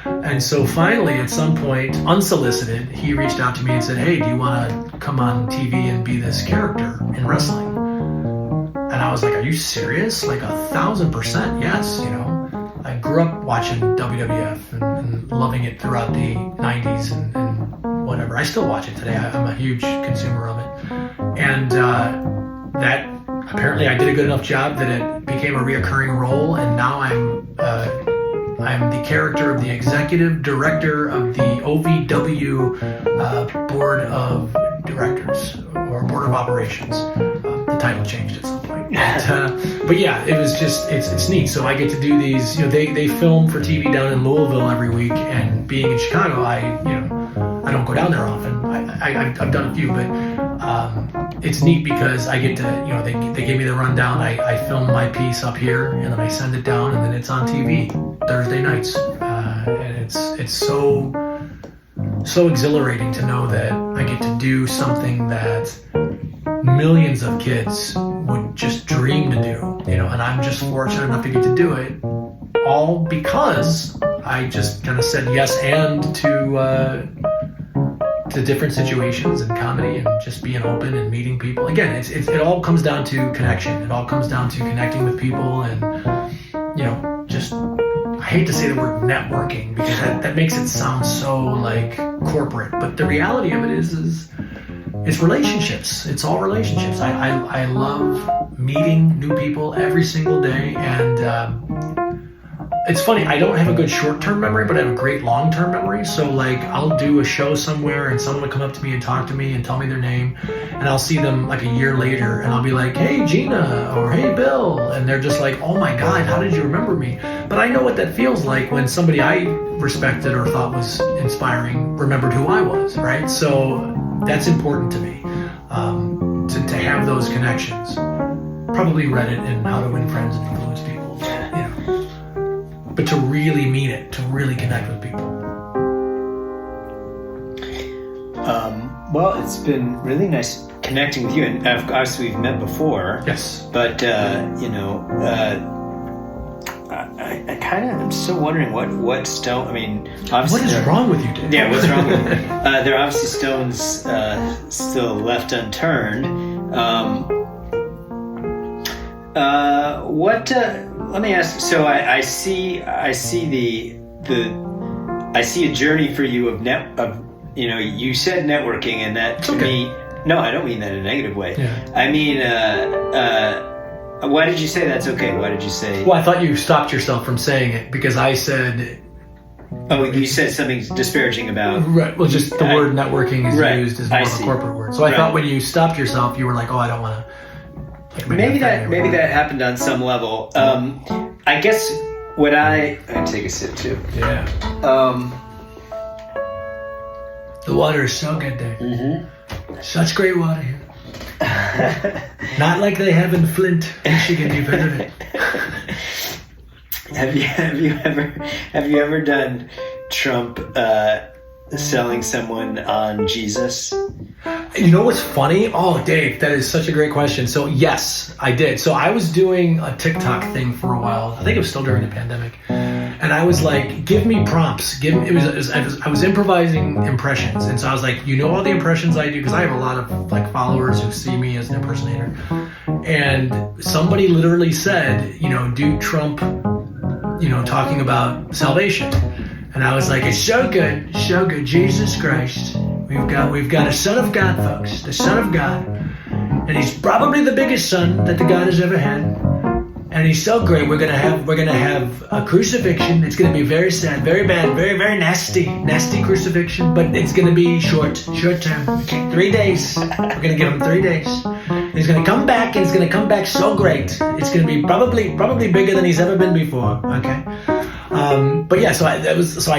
And so finally, at some point, unsolicited, he reached out to me and said, hey, do you want to come on TV and be this character in wrestling? And I was like, are you serious? Like 1,000% yes, you know. I grew up watching WWF and loving it throughout the 90s and whatever. I still watch it today. I'm a huge consumer of it. And that apparently I did a good enough job that it became a reoccurring role, and now I'm the character of the executive director of the OVW board of directors or board of operations. The title changed at some point, but yeah, it was just it's neat. So I get to do these. You know, they film for TV down in Louisville every week, and being in Chicago, I don't go down there often. I've done a few, but it's neat because I get to, they give me the rundown. I film my piece up here, and then I send it down, and then it's on TV Thursday nights. And it's so exhilarating to know that I get to do something that millions of kids would just dream to do, and I'm just fortunate enough to get to do it, all because I just kind of said yes and to different situations and comedy and just being open and meeting people. Again, it all comes down to connection. It all comes down to connecting with people and, just, I hate to say the word networking because that makes it sound so like corporate, but the reality of it is it's relationships. It's all relationships. I love meeting new people every single day, and it's funny, I don't have a good short-term memory, but I have a great long-term memory. So like, I'll do a show somewhere and someone will come up to me and talk to me and tell me their name, and I'll see them like a year later and I'll be like, hey Gina, or hey Bill, and they're just like, oh my God, how did you remember me? But I know what that feels like when somebody I respected or thought was inspiring remembered who I was, right? So that's important to me, to have those connections. Probably read it in How to Win Friends and Influence People, you know. But to really mean it, to really connect with people. Well, it's been really nice connecting with you, and obviously we've met before. Yes. But you know, I kind of am still wondering what stone. I mean, obviously, what is wrong with you, Dave? Yeah, what's wrong with me? There are obviously stones still left unturned. Let me ask. So I see a journey for you of you know, you said networking, and that to me, no, I don't mean that in a negative way. Yeah. I mean, why did you say that's okay? Why did you say? Well, I thought you stopped yourself from saying it because I said. Oh, you said something disparaging about. Right. Well, just the word networking is used as more of a corporate word. So I thought when you stopped yourself, you were like, oh, I don't want to. Like, maybe that happened on some level. I guess what I take a sip too. Yeah. The water is so good, Dave. Mm-hmm. Such great water here. Not like they have in Flint, Michigan. You've heard of it. Have you ever done Trump selling someone on Jesus? You know what's funny? Oh, Dave, that is such a great question. So yes, I did. So I was doing a TikTok thing for a while. I think it was still during the pandemic. And I was like, give me prompts. I was improvising impressions. And so I was like, you know all the impressions I do? Because I have a lot of like followers who see me as an impersonator. And somebody literally said, you know, do Trump, you know, talking about salvation. And I was like, it's so good, Jesus Christ. We've got a son of God, folks, the son of God. And he's probably the biggest son that the God has ever had. And he's so great. We're gonna have a crucifixion. It's gonna be very sad, very bad, very, very nasty crucifixion, but it's gonna be short term. Okay, 3 days. We're gonna give him 3 days. And he's gonna come back, and it's gonna come back so great. It's gonna be probably bigger than he's ever been before. Okay. But yeah, so I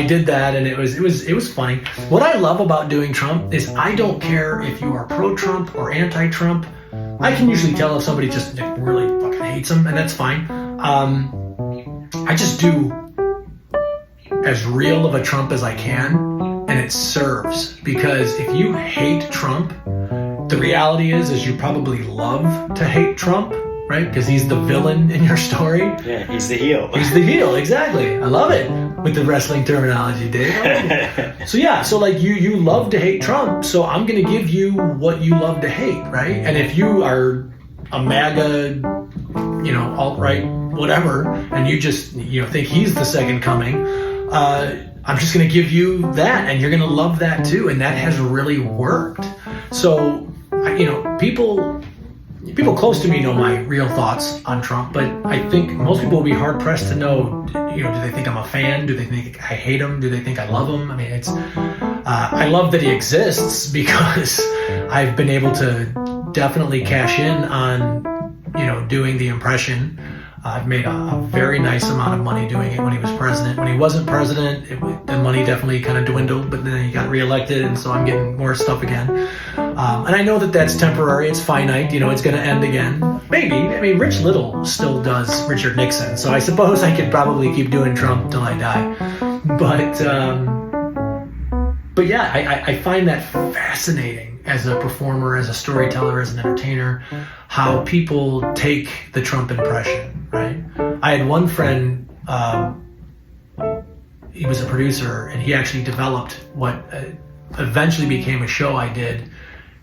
did that, and it was funny. What I love about doing Trump is I don't care if you are pro-Trump or anti-Trump. I can usually tell if somebody just really fucking hates him, and that's fine. I just do as real of a Trump as I can, and it serves. Because if you hate Trump, the reality is you probably love to hate Trump, right? Because he's the villain in your story. Yeah, he's the heel. He's the heel, exactly. I love it with the wrestling terminology, Dave. So like you love to hate Trump, so I'm going to give you what you love to hate, right? And if you are a MAGA, you know, alt-right, whatever, and you just, you know, think he's the second coming, I'm just going to give you that, and you're going to love that too, and that has really worked. So, you know, people close to me know my real thoughts on Trump, but I think most people will be hard pressed to know, you know, do they think I'm a fan? Do they think I hate him? Do they think I love him? I mean, I love that he exists because I've been able to definitely cash in on, you know, doing the impression. I've made a very nice amount of money doing it when he was president. When he wasn't president, the money definitely kind of dwindled, but then he got reelected, and so I'm getting more stuff again. And I know that that's temporary. It's finite. You know, it's going to end again. Maybe. I mean, Rich Little still does Richard Nixon, so I suppose I could probably keep doing Trump till I die. But yeah, I find that fascinating as a performer, as a storyteller, as an entertainer, how people take the Trump impression, right? I had one friend, he was a producer, and he actually developed what eventually became a show I did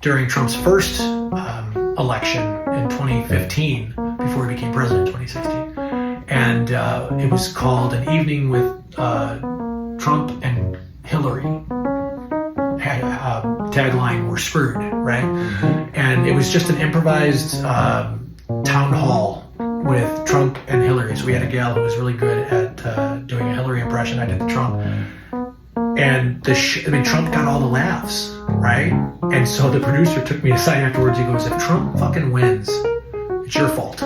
during Trump's first election in 2015, before he became president in 2016. And it was called An Evening with Trump and Hillary. tagline, "We're screwed," right? And it was just an improvised town hall with Trump and Hillary. So we had a gal who was really good at doing a Hillary impression. I did the Trump. And Trump got all the laughs, right? And so the producer took me aside afterwards. He goes, "If Trump fucking wins, it's your fault."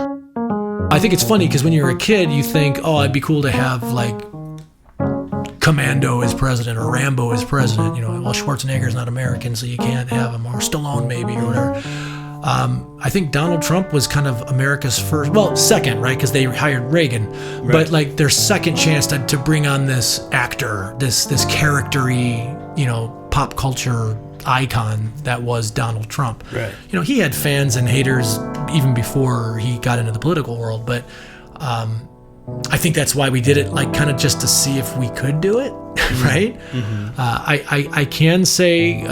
I think it's funny because when you're a kid, you think, "Oh, it'd be cool to have like Commando as president or Rambo as president." You know, well, Schwarzenegger's not American, so you can't have him, or Stallone maybe, or whatever. I think Donald Trump was kind of America's first, well, second, right? Because they hired Reagan, right. But like their second chance to bring on this actor, this character-y, you know, pop culture icon that was Donald Trump. Right. You know, he had fans and haters even before he got into the political world, but I think that's why we did it, like kind of just to see if we could do it, right? Mm-hmm. I can say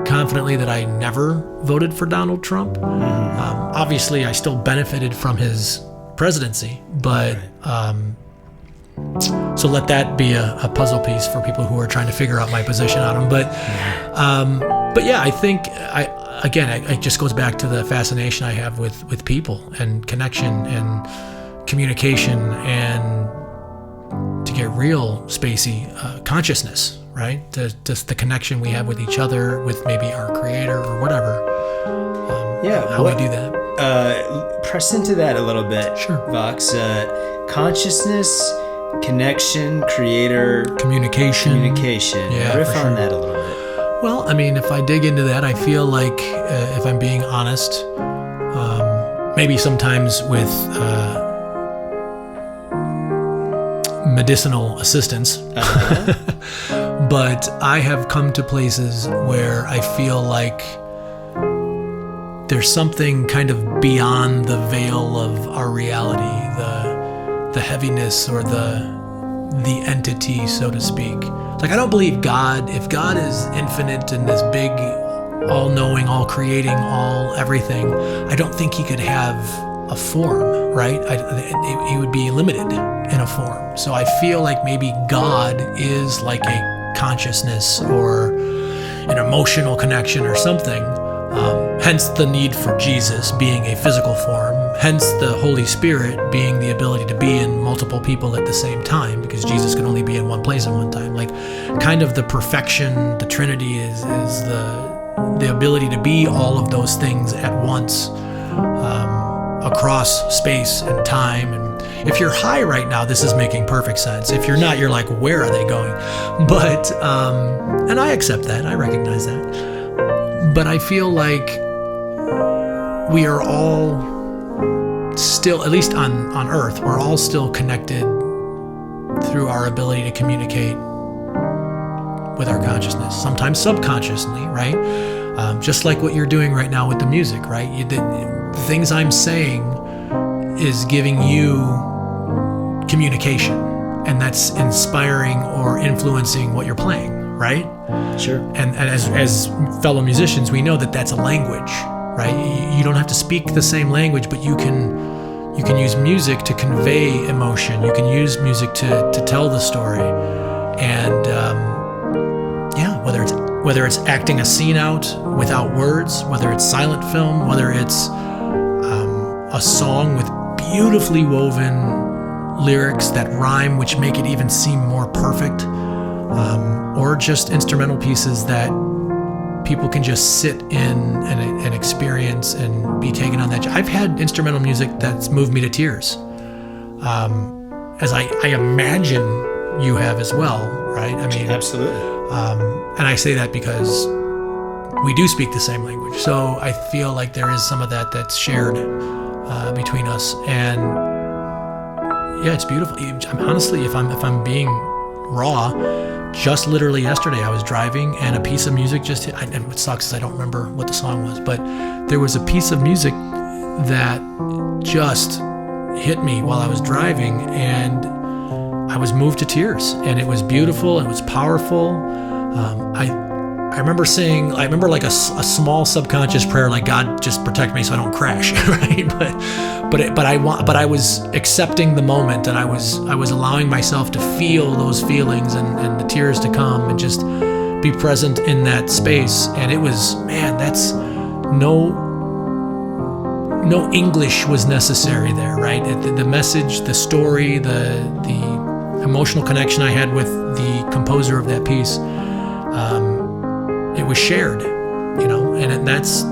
confidently that I never voted for Donald Trump. Mm-hmm. Obviously, I still benefited from his presidency, but so let that be a puzzle piece for people who are trying to figure out my position on him. But yeah, I think it just goes back to the fascination I have with people and connection and communication, and to get real spacey, consciousness, right? Just the connection we have with each other, with maybe our creator or whatever. How we do that. Press into that a little bit. Sure. Vox. Consciousness, connection, creator, communication. Yeah, riff on that a little bit. Well, I mean, if I dig into that, I feel like, if I'm being honest, maybe sometimes with medicinal assistance, but I have come to places where I feel like there's something kind of beyond the veil of our reality, the heaviness or the entity, so to speak. Like, I don't believe God. If God is infinite and this big, all-knowing, all-creating, all-everything, I don't think he could have a form, right? He would be limited in a form. So I feel like maybe God is like a consciousness or an emotional connection or something. Hence the need for Jesus being a physical form. Hence the Holy Spirit being the ability to be in multiple people at the same time, because Jesus can only be in one place at one time. Like, kind of the perfection, the Trinity is the ability to be all of those things at once, across space and time. And if you're high right now, this is making perfect sense. If you're not, you're like, where are they going? But and I accept that, I recognize that. But I feel like we are all still, at least on Earth, we're all still connected through our ability to communicate with our consciousness, sometimes subconsciously, right? Just like what you're doing right now with the music, right? The things I'm saying is giving you communication, and that's inspiring or influencing what you're playing, right? Sure. And as fellow musicians, we know that that's a language, right? You don't have to speak the same language, but you can use music to convey emotion. You can use music to tell the story. And whether it's acting a scene out without words, whether it's silent film, whether it's a song with beautifully woven lyrics that rhyme, which make it even seem more perfect, or just instrumental pieces that people can just sit in and experience and be taken on that. I've had instrumental music that's moved me to tears, as I imagine you have as well, right? I mean, absolutely. And I say that because we do speak the same language, so I feel like there is some of that that's shared between us, and yeah, it's beautiful. Honestly, if I'm being raw, just literally yesterday I was driving and a piece of music just hit, and what sucks is I don't remember what the song was, but there was a piece of music that just hit me while I was driving, and I was moved to tears, and it was beautiful and it was powerful. I remember saying, I remember like a small subconscious prayer, like, God, just protect me so I don't crash, right? But I was accepting the moment, and I was allowing myself to feel those feelings and the tears to come, and just be present in that space. And it was, man, that's no English was necessary there, right? The message, the story, the emotional connection I had with the composer of that piece, it was shared, and that's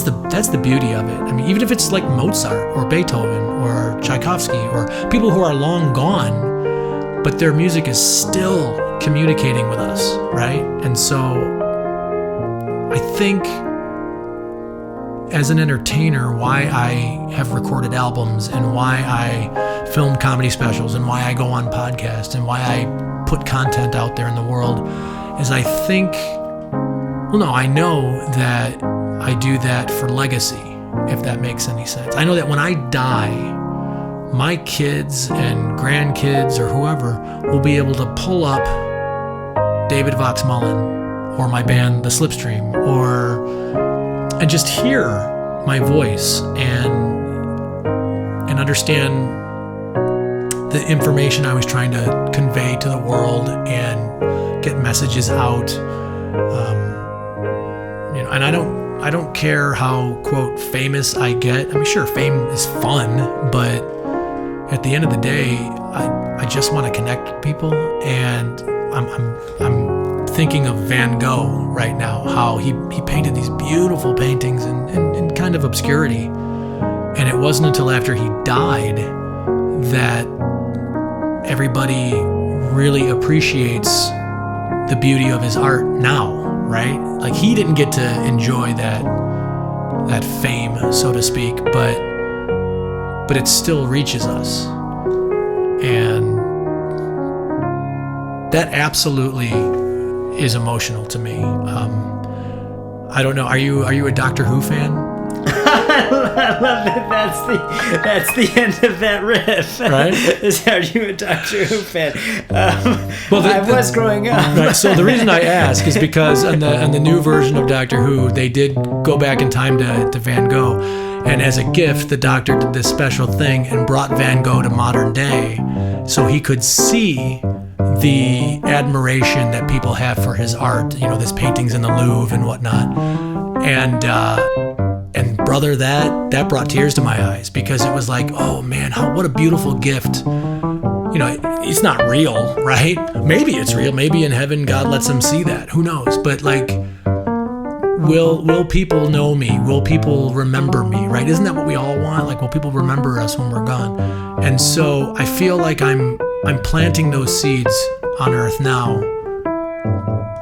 the beauty of it. I mean, even if it's like Mozart or Beethoven or Tchaikovsky or people who are long gone, but their music is still communicating with us, right? And so I think as an entertainer, why I have recorded albums and why I film comedy specials and why I go on podcasts and why I put content out there in the world is I know that I do that for legacy, if that makes any sense. I know that when I die, my kids and grandkids or whoever will be able to pull up David Vox Mullen or my band, the SLIPSTREAM, and just hear my voice and understand the information I was trying to convey to the world and get messages out. And I don't care how, quote, famous I get. I mean, sure, fame is fun, but at the end of the day, I just want to connect with people. And I'm thinking of Van Gogh right now, how he painted these beautiful paintings in kind of obscurity. And it wasn't until after he died that everybody really appreciates the beauty of his art now, right? Like, he didn't get to enjoy that fame, so to speak, but it still reaches us. And that absolutely is emotional to me. I don't know. Are you a Doctor Who fan? I love that. That's the end of that riff. Right? Are you a Doctor Who fan? I was growing up. Right. So the reason I ask is because on the new version of Doctor Who, they did go back in time to Van Gogh, and as a gift, the Doctor did this special thing and brought Van Gogh to modern day, so he could see the admiration that people have for his art. This paintings in the Louvre and whatnot, and brother, that brought tears to my eyes, because it was like, oh man, what a beautiful gift. It's not real, right? Maybe it's real. Maybe in heaven God lets them see that. Who knows? But like, will people know me? Will people remember me, right? Isn't that what we all want? Like, will people remember us when we're gone? And so I feel like I'm planting those seeds on earth now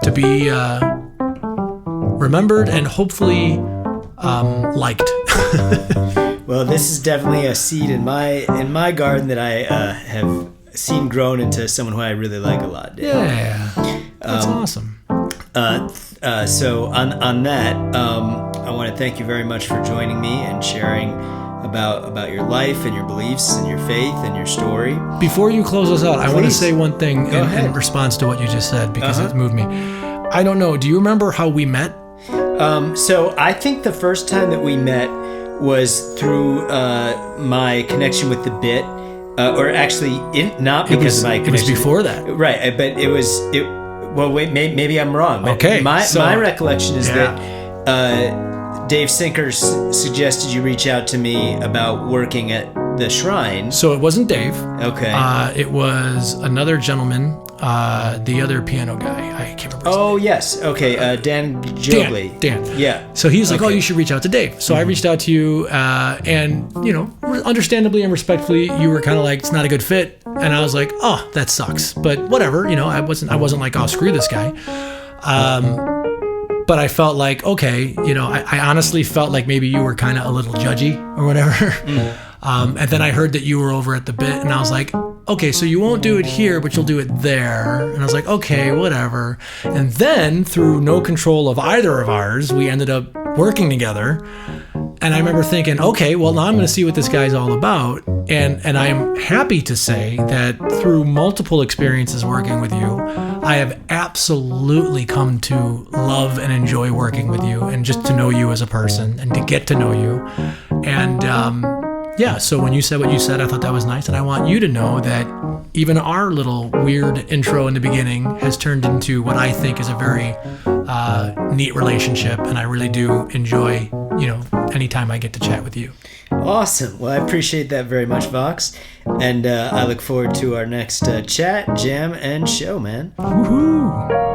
to be remembered and hopefully liked. Well, this is definitely a seed in my garden that I have seen grown into someone who I really like a lot. Yeah, that's awesome. So on that, I want to thank you very much for joining me and sharing about your life and your beliefs and your faith and your story. Before you close us out, I want to say one thing in response to what you just said, because it moved me. I don't know. Do you remember how we met? So I think the first time that we met was through my connection with the bit, or actually not because of my connection. It was before that. Right, but it was... Well, wait, maybe I'm wrong. Okay. My recollection is that Dave Sinkers suggested you reach out to me about working at the Shrine. So it wasn't Dave. Okay. It was another gentleman, the other piano guy. I can't remember his name. Oh, yes. Okay. Dan Jogley. Dan. Yeah. So he's like, oh, you should reach out to Dave. So I reached out to you, and, understandably and respectfully, you were kind of like, it's not a good fit. And I was like, oh, that sucks. But whatever, I wasn't like, oh, screw this guy. But I felt like, okay, I honestly felt like maybe you were kind of a little judgy or whatever. And then I heard that you were over at the bit, and I was like, okay, so you won't do it here, but you'll do it there. And I was like, okay, whatever. And then through no control of either of ours, we ended up working together. And I remember thinking, okay, well, now I'm going to see what this guy's all about. And I'm happy to say that through multiple experiences working with you, I have absolutely come to love and enjoy working with you, and just to know you as a person and to get to know you. And Yeah, so when you said what you said, I thought that was nice, and I want you to know that even our little weird intro in the beginning has turned into what I think is a very neat relationship, and I really do enjoy, anytime I get to chat with you. Awesome. Well, I appreciate that very much, Vox, and I look forward to our next chat, jam, and show, man. Woohoo!